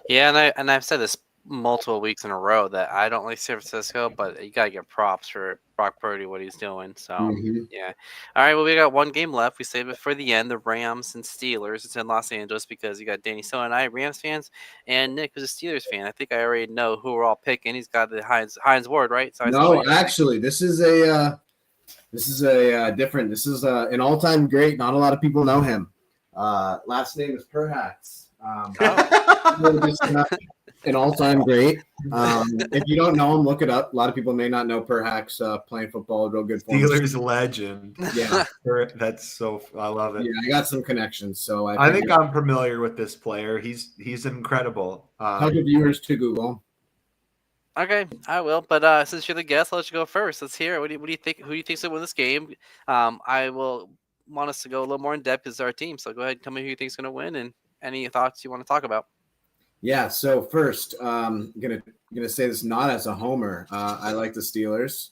Yeah, and I've said this multiple weeks in a row that I don't like San Francisco, but you gotta get props for Brock Purdy, what he's doing. So yeah. All right, well, we got one game left. We save it for the end. The Rams and Steelers. It's in Los Angeles because you got Danny Stone and I, Rams fans, and Nick was a Steelers fan. I think I already know who we're all picking. He's got the Heinz Ward, right? So no, actually, this is a different. This is an all-time great. Not a lot of people know him. Last name is Perhaps. An all-time great. If you don't know him, look it up. A lot of people may not know Perhaps playing football, real good. Steelers legend. Yeah, that's so. I love it. Yeah, I got some connections, so I think I'm familiar with this player. He's incredible. Tell the viewers to Google. Okay, I will. But since you're the guest, I'll let you go first. Let's hear it. What do you think? Who do you think's gonna win this game? I will want us to go a little more in depth as our team. So go ahead and tell me who you think's gonna win and any thoughts you want to talk about? Yeah. So first, gonna say this not as a homer. I like the Steelers.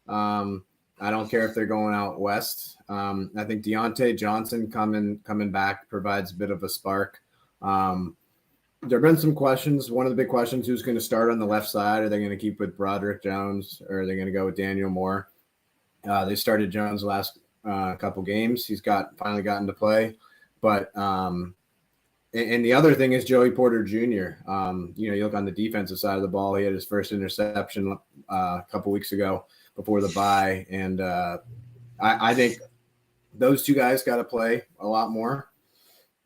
I don't care if they're going out west. I think Deontay Johnson coming back provides a bit of a spark. There have been some questions. One of the big questions: who's going to start on the left side? Are they going to keep with Broderick Jones, or are they going to go with Daniel Moore? They started Jones last couple games. He's finally gotten to play, but and the other thing is Joey Porter Jr. You look on the defensive side of the ball. He had his first interception a couple weeks ago before the bye, and I think those two guys got to play a lot more.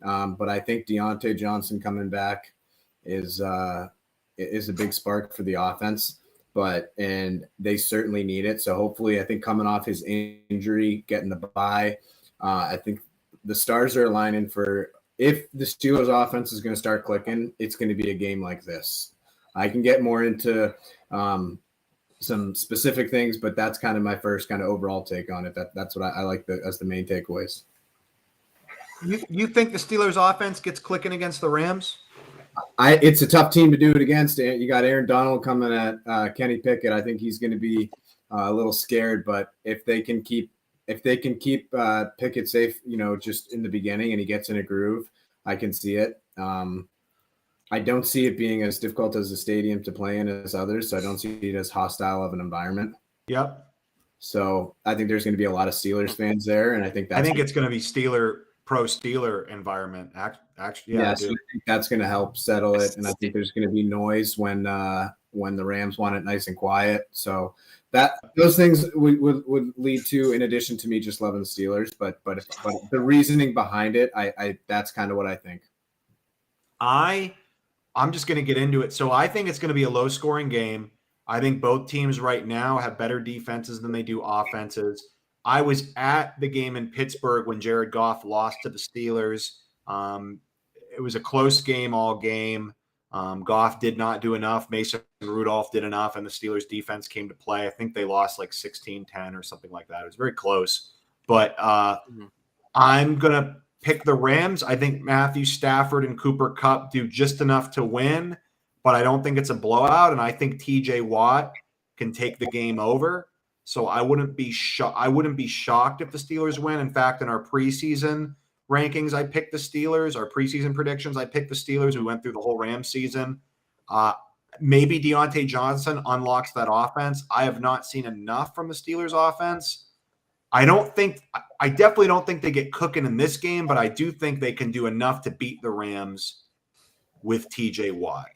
But I think Deontay Johnson coming back is a big spark for the offense. And they certainly need it. So hopefully, I think coming off his injury, getting the bye, I think the stars are aligning for. If the Steelers offense is going to start clicking, it's going to be a game like this. I can get more into some specific things, but that's kind of my first kind of overall take on it. That's what I like as the main takeaways. You think the Steelers offense gets clicking against the Rams? It's a tough team to do it against. You got Aaron Donald coming at Kenny Pickett. I think he's going to be a little scared, but if they can keep Pickett safe, just in the beginning and he gets in a groove, I can see it. I don't see it being as difficult as the stadium to play in as others. So I don't see it as hostile of an environment. Yep. So I think there's going to be a lot of Steelers fans there. And I think it's going to be pro Steeler environment. Actually, yeah, so I think that's going to help settle it. And I think there's going to be noise when the Rams want it nice and quiet. So those things would lead to, in addition to me just loving the Steelers, but the reasoning behind it, I that's kind of what I think. I'm just going to get into it. So I think it's going to be a low scoring game. I think both teams right now have better defenses than they do offenses. I was at the game in Pittsburgh when Jared Goff lost to the Steelers. It was a close game all game. Goff did not do enough. Mason Rudolph did enough, and the Steelers defense came to play. I think they lost like 16-10 or something like that. It was very close. But I'm going to pick the Rams. I think Matthew Stafford and Cooper Kupp do just enough to win, but I don't think it's a blowout, and I think TJ Watt can take the game over. So I wouldn't be shocked if the Steelers win. In fact, in our preseason rankings, I picked the Steelers. Our preseason predictions, I picked the Steelers. We went through the whole Rams season. Maybe Deontay Johnson unlocks that offense. I have not seen enough from the Steelers offense. I definitely don't think they get cooking in this game, but I do think they can do enough to beat the Rams with TJ Watt.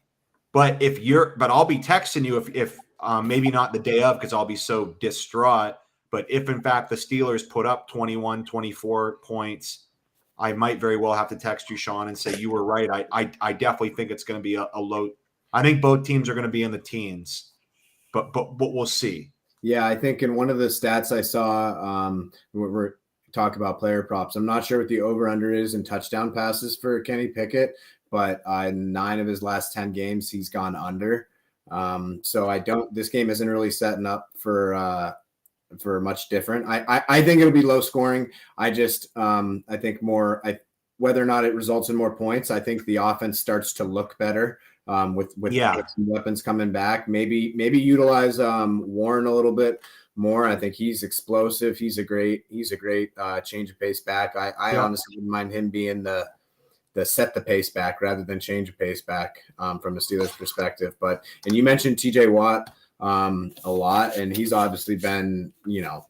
But I'll be texting you if maybe not the day of because I'll be so distraught. But if in fact the Steelers put up 21, 24 points, I might very well have to text you, Sean, and say you were right. I definitely think it's going to be a low. I think both teams are going to be in the teens, but we'll see. Yeah, I think in one of the stats I saw, we're talking about player props. I'm not sure what the over-under is in touchdown passes for Kenny Pickett, but 9 of his last 10 games, he's gone under. So this game isn't really setting up for much different. I think it'll be low scoring. I just, I think whether or not it results in more points, I think the offense starts to look better. With some weapons coming back, maybe utilize Warren a little bit more. I think he's explosive. He's a great change of pace back. I honestly wouldn't mind him being the set the pace back rather than change of pace back from a Steelers perspective. And you mentioned TJ Watt a lot, and he's obviously been,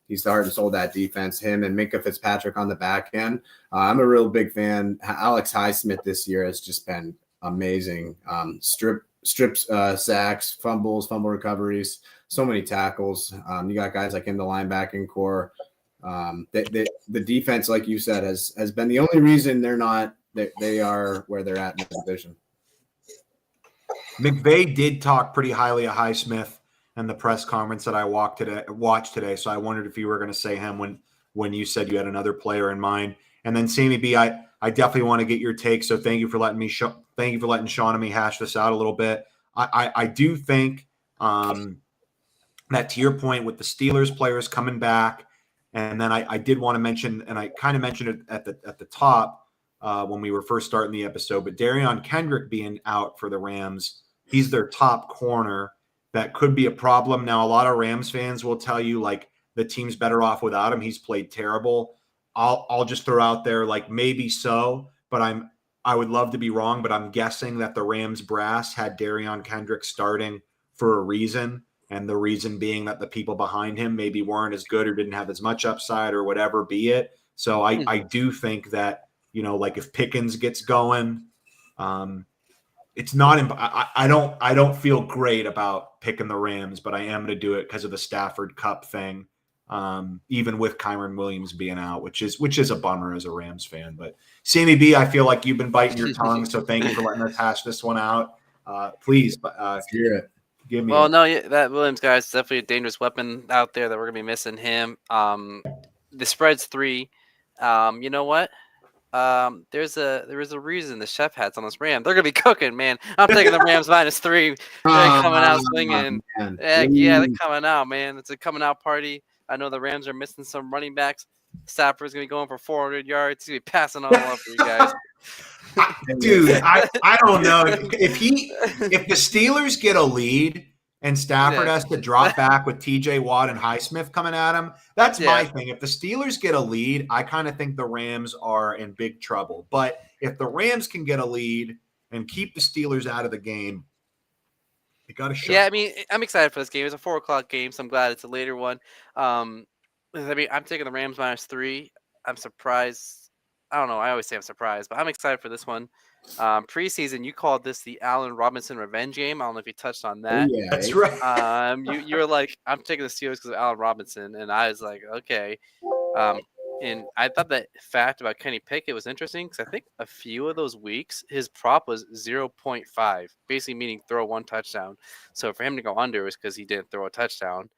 he's the heart and soul of that defense. Him and Minkah Fitzpatrick on the back end. I'm a real big fan. Alex Highsmith this year has just been amazing. Strips, sacks, fumbles, fumble recoveries, so many tackles. You got guys like in the linebacking core. The defense, like you said, has been the only reason they are where they're at in the division. McVay did talk pretty highly of Highsmith in the press conference that I watched today. So I wondered if you were going to say him when you said you had another player in mind. And then SamMeeBee, I definitely want to get your take. So thank you for letting me thank you for letting Sean and me hash this out a little bit. I do think that to your point with the Steelers players coming back, and then I did want to mention, and I kind of mentioned it at the top, when we were first starting the episode, but Darion Kendrick being out for the Rams, he's their top corner. That could be a problem. Now, a lot of Rams fans will tell you like the team's better off without him. He's played terrible. I'll just throw out there like maybe so, but I would love to be wrong, but I'm guessing that the Rams brass had Darion Kendrick starting for a reason, and the reason being that the people behind him maybe weren't as good or didn't have as much upside or whatever be it. So I do think that, you know, like if Pickens gets going, it's not. I don't feel great about picking the Rams, but I am going to do it because of the Stafford Cup thing. Even with Kyron Williams being out, which is a bummer as a Rams fan. But Sammy B, I feel like you've been biting your tongue, so thank you for letting us hash this one out. Please, hear it. Give me. Well, no, yeah, that Williams guy is definitely a dangerous weapon out there that we're gonna be missing him. The spread's 3. You know what? There is a reason the chef hats on this Ram. They're gonna be cooking, man. I'm taking the Rams -3. They're coming out swinging. Yeah, they're coming out, man. It's a coming out party. I know the Rams are missing some running backs. Stafford's gonna be going for 400 yards. He's gonna be passing all over you guys. Dude, I don't know if the Steelers get a lead and Stafford has to drop back with TJ Watt and Highsmith coming at him. That's my thing. If the Steelers get a lead, I kind of think the Rams are in big trouble. But if the Rams can get a lead and keep the Steelers out of the game, they got a shot. Yeah, I mean, I'm excited for this game. It's a 4:00 game, so I'm glad it's a later one. I mean, I'm taking the Rams -3. I'm surprised. I don't know. I always say I'm surprised, but I'm excited for this one. Preseason, you called this the Allen Robinson revenge game. I don't know if you touched on that. Yeah, that's right. You were like, I'm taking the Steelers because of Allen Robinson, and I was like, okay. And I thought that fact about Kenny Pickett was interesting because I think a few of those weeks his prop was 0.5, basically meaning throw 1 touchdown. So for him to go under was because he didn't throw a touchdown.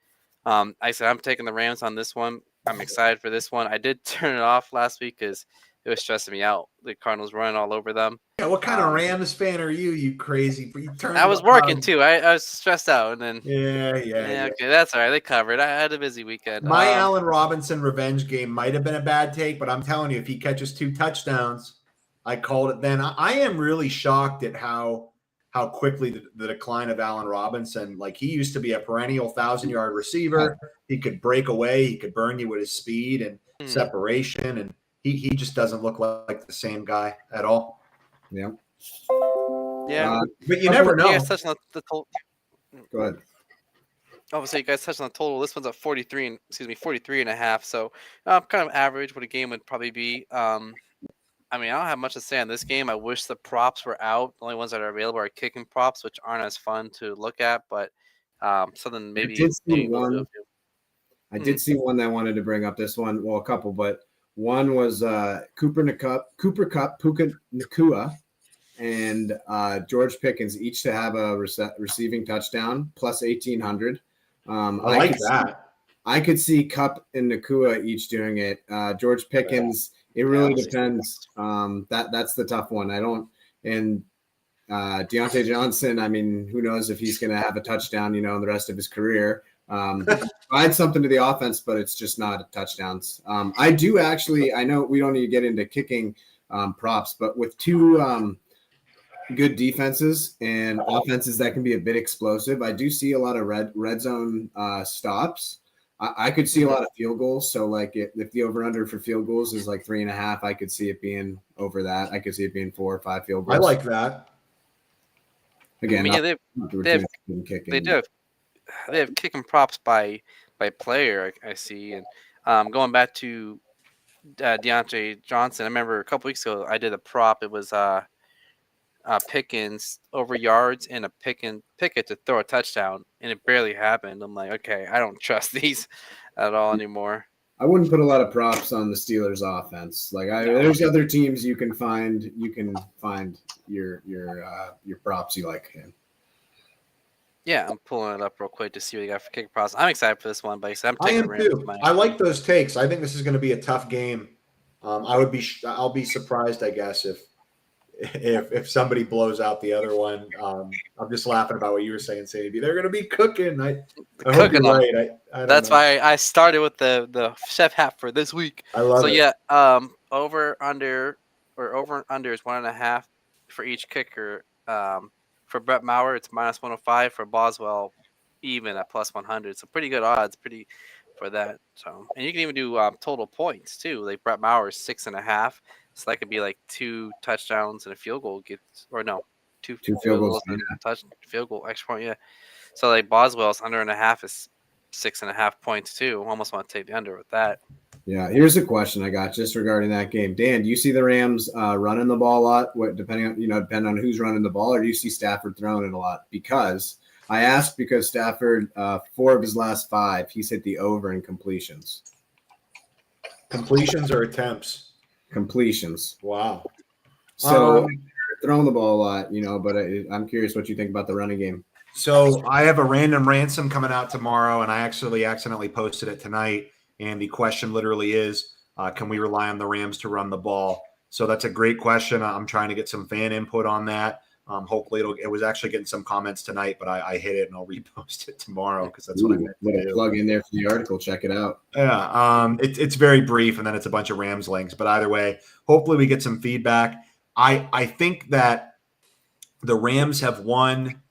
I said I'm taking the Rams on this one. I'm excited for this one. I did turn it off last week because it was stressing me out. The Cardinals running all over them. Yeah, what kind of Rams fan are you? You crazy? I was working too. I was stressed out, and then yeah. Okay, that's all right. They covered. I had a busy weekend. My Allen Robinson revenge game might have been a bad take, but I'm telling you, if he catches 2 touchdowns, I called it then. I am really shocked at how quickly the decline of Allen Robinson. Like he used to be a perennial 1,000-yard receiver. He could break away. He could burn you with his speed and separation, and he just doesn't look like the same guy at all. Yeah. Yeah. But you never know. You guys touched on the total. Go ahead. Obviously, you guys touched on the total. This one's at 43.5. So kind of average what a game would probably be. I mean, I don't have much to say on this game. I wish the props were out. The only ones that are available are kicking props, which aren't as fun to look at, but something maybe. I did see one that I wanted to bring up. This one, well, a couple, but one was Cooper Kupp, Puka Nacua, and George Pickens each to have a receiving touchdown plus 1,800. I like that. I could see Kupp and Nacua each doing it. George Pickens, it really depends. That's the tough one. I don't. And Deontay Johnson, I mean, who knows if he's going to have a touchdown, in the rest of his career. Provide something to the offense, but it's just not touchdowns. I do actually. I know we don't need to get into kicking props, but with 2 good defenses and offenses that can be a bit explosive, I do see a lot of red zone stops. I could see a lot of field goals. So like if the over under for field goals is like 3.5, I could see it being over that. I could see it being 4 or 5 field goals. I like that. Again, they have kicking props by player. I see, and going back to Deontay Johnson, I remember a couple weeks ago I did a prop. It was Pickens over yards and a Pickett to throw a touchdown, and it barely happened. I'm like, okay, I don't trust these at all anymore. I wouldn't put a lot of props on the Steelers offense. Like there's other teams you can find. You can find your props you like. Yeah, I'm pulling it up real quick to see what you got for kick props. I'm excited for this one, but I'm I taking am the Rams. too. I like those takes. I think this is going to be a tough game. I'll be surprised, I guess, if somebody blows out the other one. I'm just laughing about what you were saying, Sadie. They're going to be cooking. I hope you're right. That's why I started with the chef hat for this week. I love it. So yeah, over under or over and under is 1.5 for each kicker. For Brett Maurer, it's -105. For Boswell, even at +100. So pretty good odds, pretty for that. So, and you can even do total points too. Like Brett Maurer is 6.5. So that could be like 2 touchdowns and a field goal gets, or no, two Two field field goals. goals and a field goal extra point. Yeah. So like Boswell's under and a half is 6.5 points too. Almost want to take the under with that. Yeah, here's a question I got just regarding that game. Dan, do you see the Rams running the ball a lot? Depending on who's running the ball, or do you see Stafford throwing it a lot? Because I asked because Stafford, 4 of his last 5, he's hit the over in completions. Completions or attempts? Completions. Wow. So throwing the ball a lot, but I'm curious what you think about the running game. So I have a random ransom coming out tomorrow, and I actually accidentally posted it tonight. And the question literally is, can we rely on the Rams to run the ball? So that's a great question. I'm trying to get some fan input on that. Hopefully it was actually getting some comments tonight, but I hit it and I'll repost it tomorrow because that's what I meant to do. Plug in there for the article. Check it out. Yeah. It's very brief, and then it's a bunch of Rams links. But either way, hopefully we get some feedback. I think that the Rams have won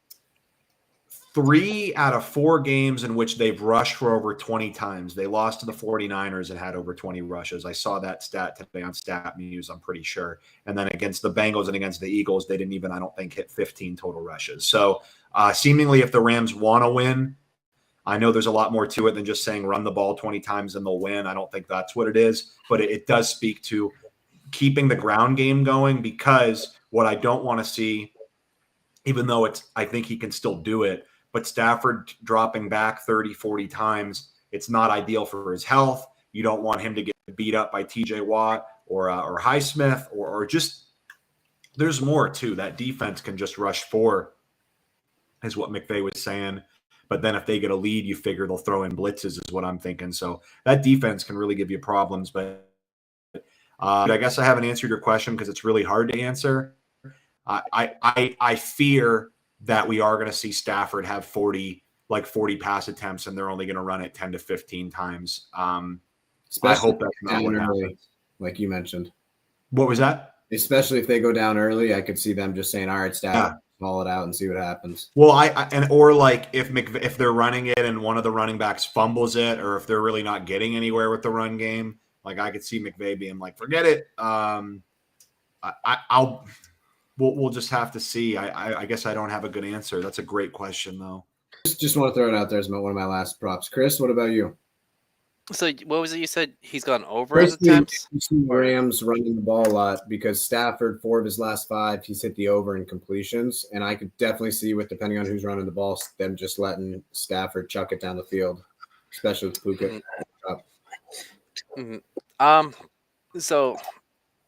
3 out of 4 games in which they've rushed for over 20 times. They lost to the 49ers and had over 20 rushes. I saw that stat today on StatMuse, I'm pretty sure. And then against the Bengals and against the Eagles, they didn't even, I don't think, hit 15 total rushes. So seemingly if the Rams want to win, I know there's a lot more to it than just saying run the ball 20 times and they'll win. I don't think that's what it is. But it does speak to keeping the ground game going, because what I don't want to see, even though I think he can still do it, but Stafford dropping back 30, 40 times, it's not ideal for his health. You don't want him to get beat up by TJ Watt or Highsmith or just there's more too. That defense can just rush 4, is what McVay was saying. But then if they get a lead, you figure they'll throw in blitzes is what I'm thinking. So that defense can really give you problems. But I guess I haven't answered your question because it's really hard to answer. I fear that we are going to see Stafford have 40 pass attempts, and they're only going to run it 10 to 15 times. I hope that's not what happens. Like you mentioned. What was that? Especially if they go down early, I could see them just saying, all right, Stafford, call it out and see what happens. Well, or like if they're running it and one of the running backs fumbles it, or if they're really not getting anywhere with the run game, like I could see McVay being like, forget it. We'll just have to see. I guess I don't have a good answer. That's a great question, though. Just want to throw it out there as one of my last props. Chris, what about you? So what was it you said? He's gone over his attempts? Rams running the ball a lot because Stafford, 4 of his last 5, he's hit the over in completions. And I could definitely see depending on who's running the ball, them just letting Stafford chuck it down the field, especially with Puka. Mm-hmm. So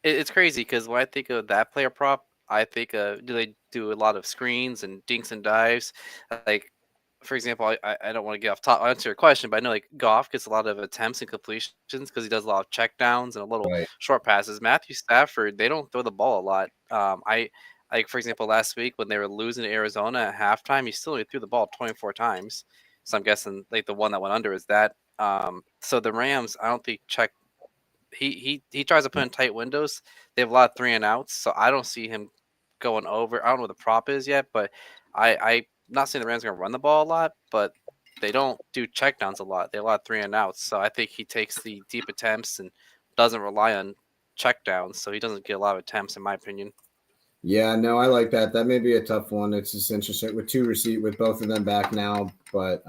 it's crazy because when I think of that player prop, I think do they do a lot of screens and dinks and dives? Like, for example, I don't want to get off top. I'll answer your question, but I know like Goff gets a lot of attempts and completions because he does a lot of check downs and a little short passes. Matthew Stafford, they don't throw the ball a lot. For example, last week when they were losing to Arizona at halftime, he still only threw the ball 24 times. So I'm guessing like the one that went under is that. So the Rams, I don't think check. He tries to put in tight windows. They have a lot of 3 and outs, so I don't see him going over. I don't know what the prop is yet, but I'm not saying the Rams are going to run the ball a lot, but they don't do checkdowns a lot. They have a lot of 3 and outs, so I think he takes the deep attempts and doesn't rely on checkdowns, so he doesn't get a lot of attempts, in my opinion. Yeah, no, I like that. That may be a tough one. It's just interesting with both of them back now, but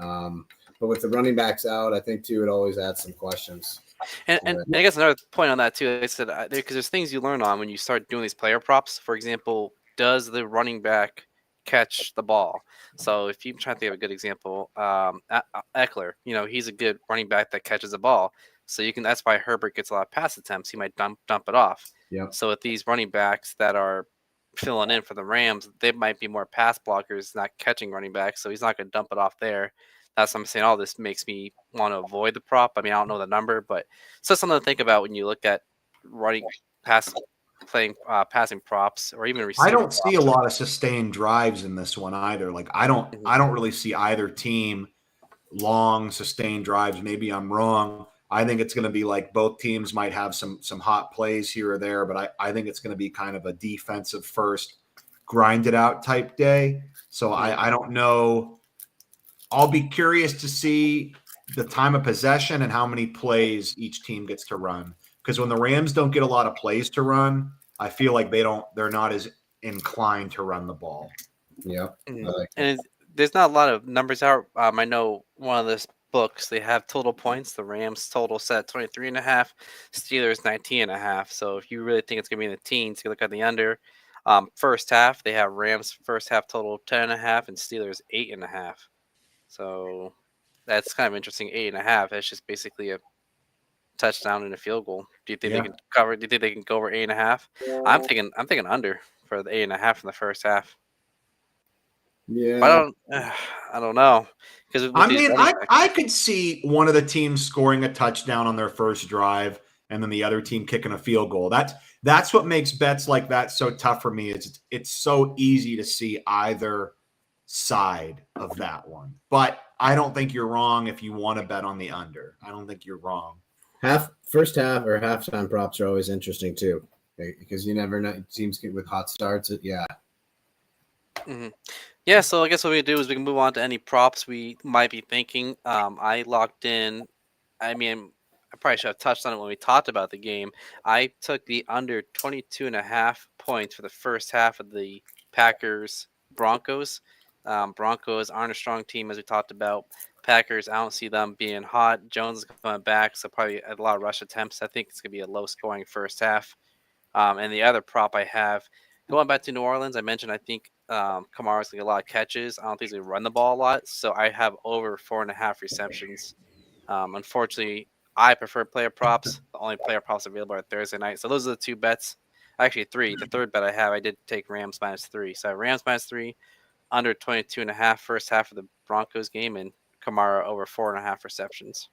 with the running backs out, I think too it always adds some questions. And I guess another point on that too, I said because there's things you learn on when you start doing these player props. For example, does the running back catch the ball? So if you try to think of a good example, Eckler, he's a good running back that catches the ball. So that's why Herbert gets a lot of pass attempts. He might dump it off. Yeah. So with these running backs that are filling in for the Rams, they might be more pass blockers, not catching running backs. So he's not going to dump it off there. That's what I'm saying. All this makes me want to avoid the prop. I mean, I don't know the number, but it's just something to think about when you look at passing props or even receiving. I don't see a lot of sustained drives in this one either. Like I don't really see either team long sustained drives. Maybe I'm wrong. I think it's going to be like both teams might have some hot plays here or there, but I think it's going to be kind of a defensive first, grind it out type day. So I don't know. I'll be curious to see the time of possession and how many plays each team gets to run. Because when the Rams don't get a lot of plays to run, I feel like they're not as inclined to run the ball. Yep. And there's not a lot of numbers out. I know one of the books, they have total points. The Rams total set 23.5, Steelers 19.5. So if you really think it's going to be in the teens, you look at the under. First half, they have Rams first half total 10.5 and Steelers 8.5. So that's kind of interesting. 8.5. That's just basically a touchdown and a field goal. Do you think they can cover? Do you think they can go over 8.5? I'm thinking under for the 8.5 in the first half. Yeah, I don't know, because I could see one of the teams scoring a touchdown on their first drive and then the other team kicking a field goal. That's what makes bets like that so tough for me. It's so easy to see either side of that one. But I don't think you're wrong if you want to bet on the under. I don't think you're wrong. First half or halftime props are always interesting too, because you never know. Teams get with hot starts. Yeah. Mm-hmm. Yeah, so I guess what we do is we can move on to any props we might be thinking. I locked in. I mean, I probably should have touched on it when we talked about the game. I took the under 22.5 points for the first half of the Packers Broncos. Broncos aren't a strong team, as we talked about. Packers, I don't see them being hot. Jones is coming back, so probably a lot of rush attempts. I think it's going to be a low-scoring first half. And the other prop I have, going back to New Orleans, I mentioned I think Kamara's going to get a lot of catches. I don't think he's going to run the ball a lot, so I have over 4.5 receptions. Unfortunately, I prefer player props. The only player props available are Thursday night. So those are the two bets. Actually, three. The third bet I have, I did take Rams -3. So I have Rams -3, under 22.5 first half of the Broncos game, and Kamara over 4.5 receptions.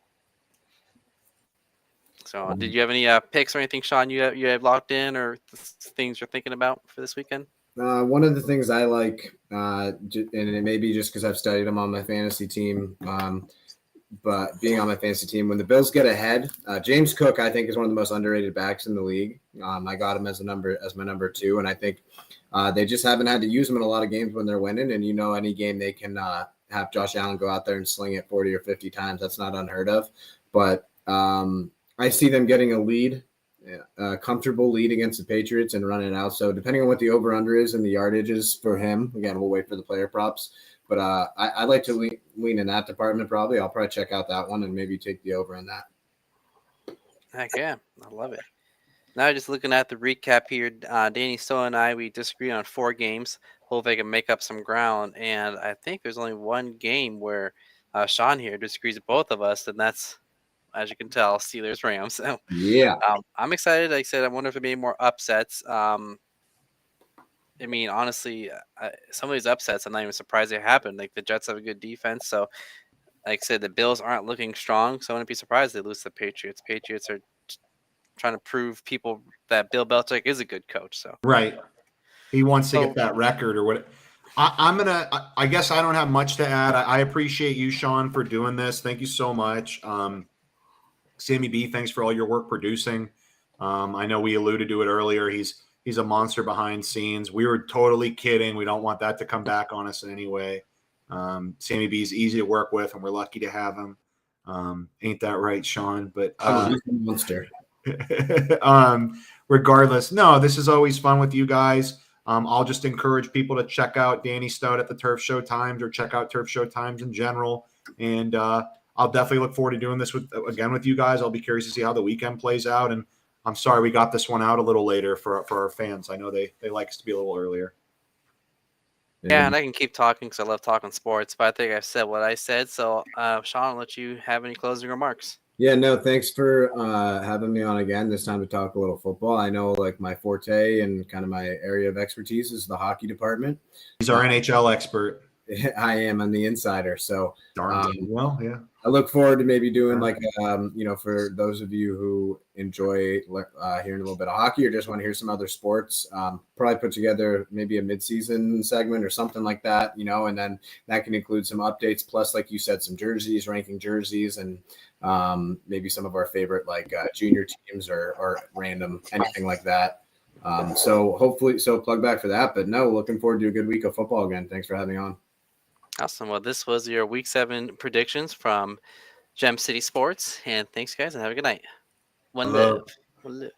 So did you have any picks or anything, Sean, you have locked in, or things you're thinking about for this weekend? One of the things I like, and it may be just because I've studied them on my fantasy team, but being on my fantasy team, when the Bills get ahead, James Cook, I think, is one of the most underrated backs in the league. I got him as my number 2, and I think they just haven't had to use him in a lot of games when they're winning. And any game they can have Josh Allen go out there and sling it 40 or 50 times. That's not unheard of. But I see them getting a lead, a comfortable lead against the Patriots and running it out. So depending on what the over-under is and the yardage is for him, again, we'll wait for the player props. But I'd like to lean in that department probably. I'll probably check out that one and maybe take the over in that. Heck yeah, I love it. Now just looking at the recap here, Danny Stone and I, we disagree on 4 games. Hopefully I can make up some ground. And I think there's only one game where Sean here disagrees with both of us, and that's, as you can tell, Steelers Rams. So, yeah. I'm excited. Like I said, I wonder if there may be more upsets. I mean, honestly, some of these upsets, I'm not even surprised they happen. Like, the Jets have a good defense. So, like I said, the Bills aren't looking strong. So I wouldn't be surprised they lose to the Patriots. Patriots are trying to prove people that Bill Belichick is a good coach. So Right. He wants to get that record or what. I guess I don't have much to add. I appreciate you, Sean, for doing this. Thank you so much. Sammy B, thanks for all your work producing. I know we alluded to it earlier. He's a monster behind scenes. We were totally kidding. We don't want that to come back on us in any way. Sammy B is easy to work with, and we're lucky to have him. Ain't that right, Sean? But monster. Regardless, no, this is always fun with you guys. I'll just encourage people to check out Danny Stone at the Turf Show Times, or check out Turf Show Times in general. And I'll definitely look forward to doing this with you guys. I'll be curious to see how the weekend plays out. And I'm sorry we got this one out a little later for our fans. I know they like us to be a little earlier. Yeah, and I can keep talking because I love talking sports, but I think I've said what I said. So, Sean, I'll let you have any closing remarks. Yeah, no, thanks for having me on again, this time to talk a little football. I know, like, my forte and kind of my area of expertise is the hockey department. He's our NHL expert. I am on the insider. So Darn. Well, yeah. I look forward to maybe doing like, for those of you who enjoy hearing a little bit of hockey or just want to hear some other sports, probably put together maybe a midseason segment or something like that, and then that can include some updates. Plus, like you said, some jerseys, ranking jerseys, and maybe some of our favorite like junior teams or random anything like that. So hopefully, plug back for that. But no, looking forward to a good week of football again. Thanks for having me on. Awesome. Well, this was your Week 7 predictions from Gem City Sports. And thanks, guys, and have a good night. One Hello. live. One live.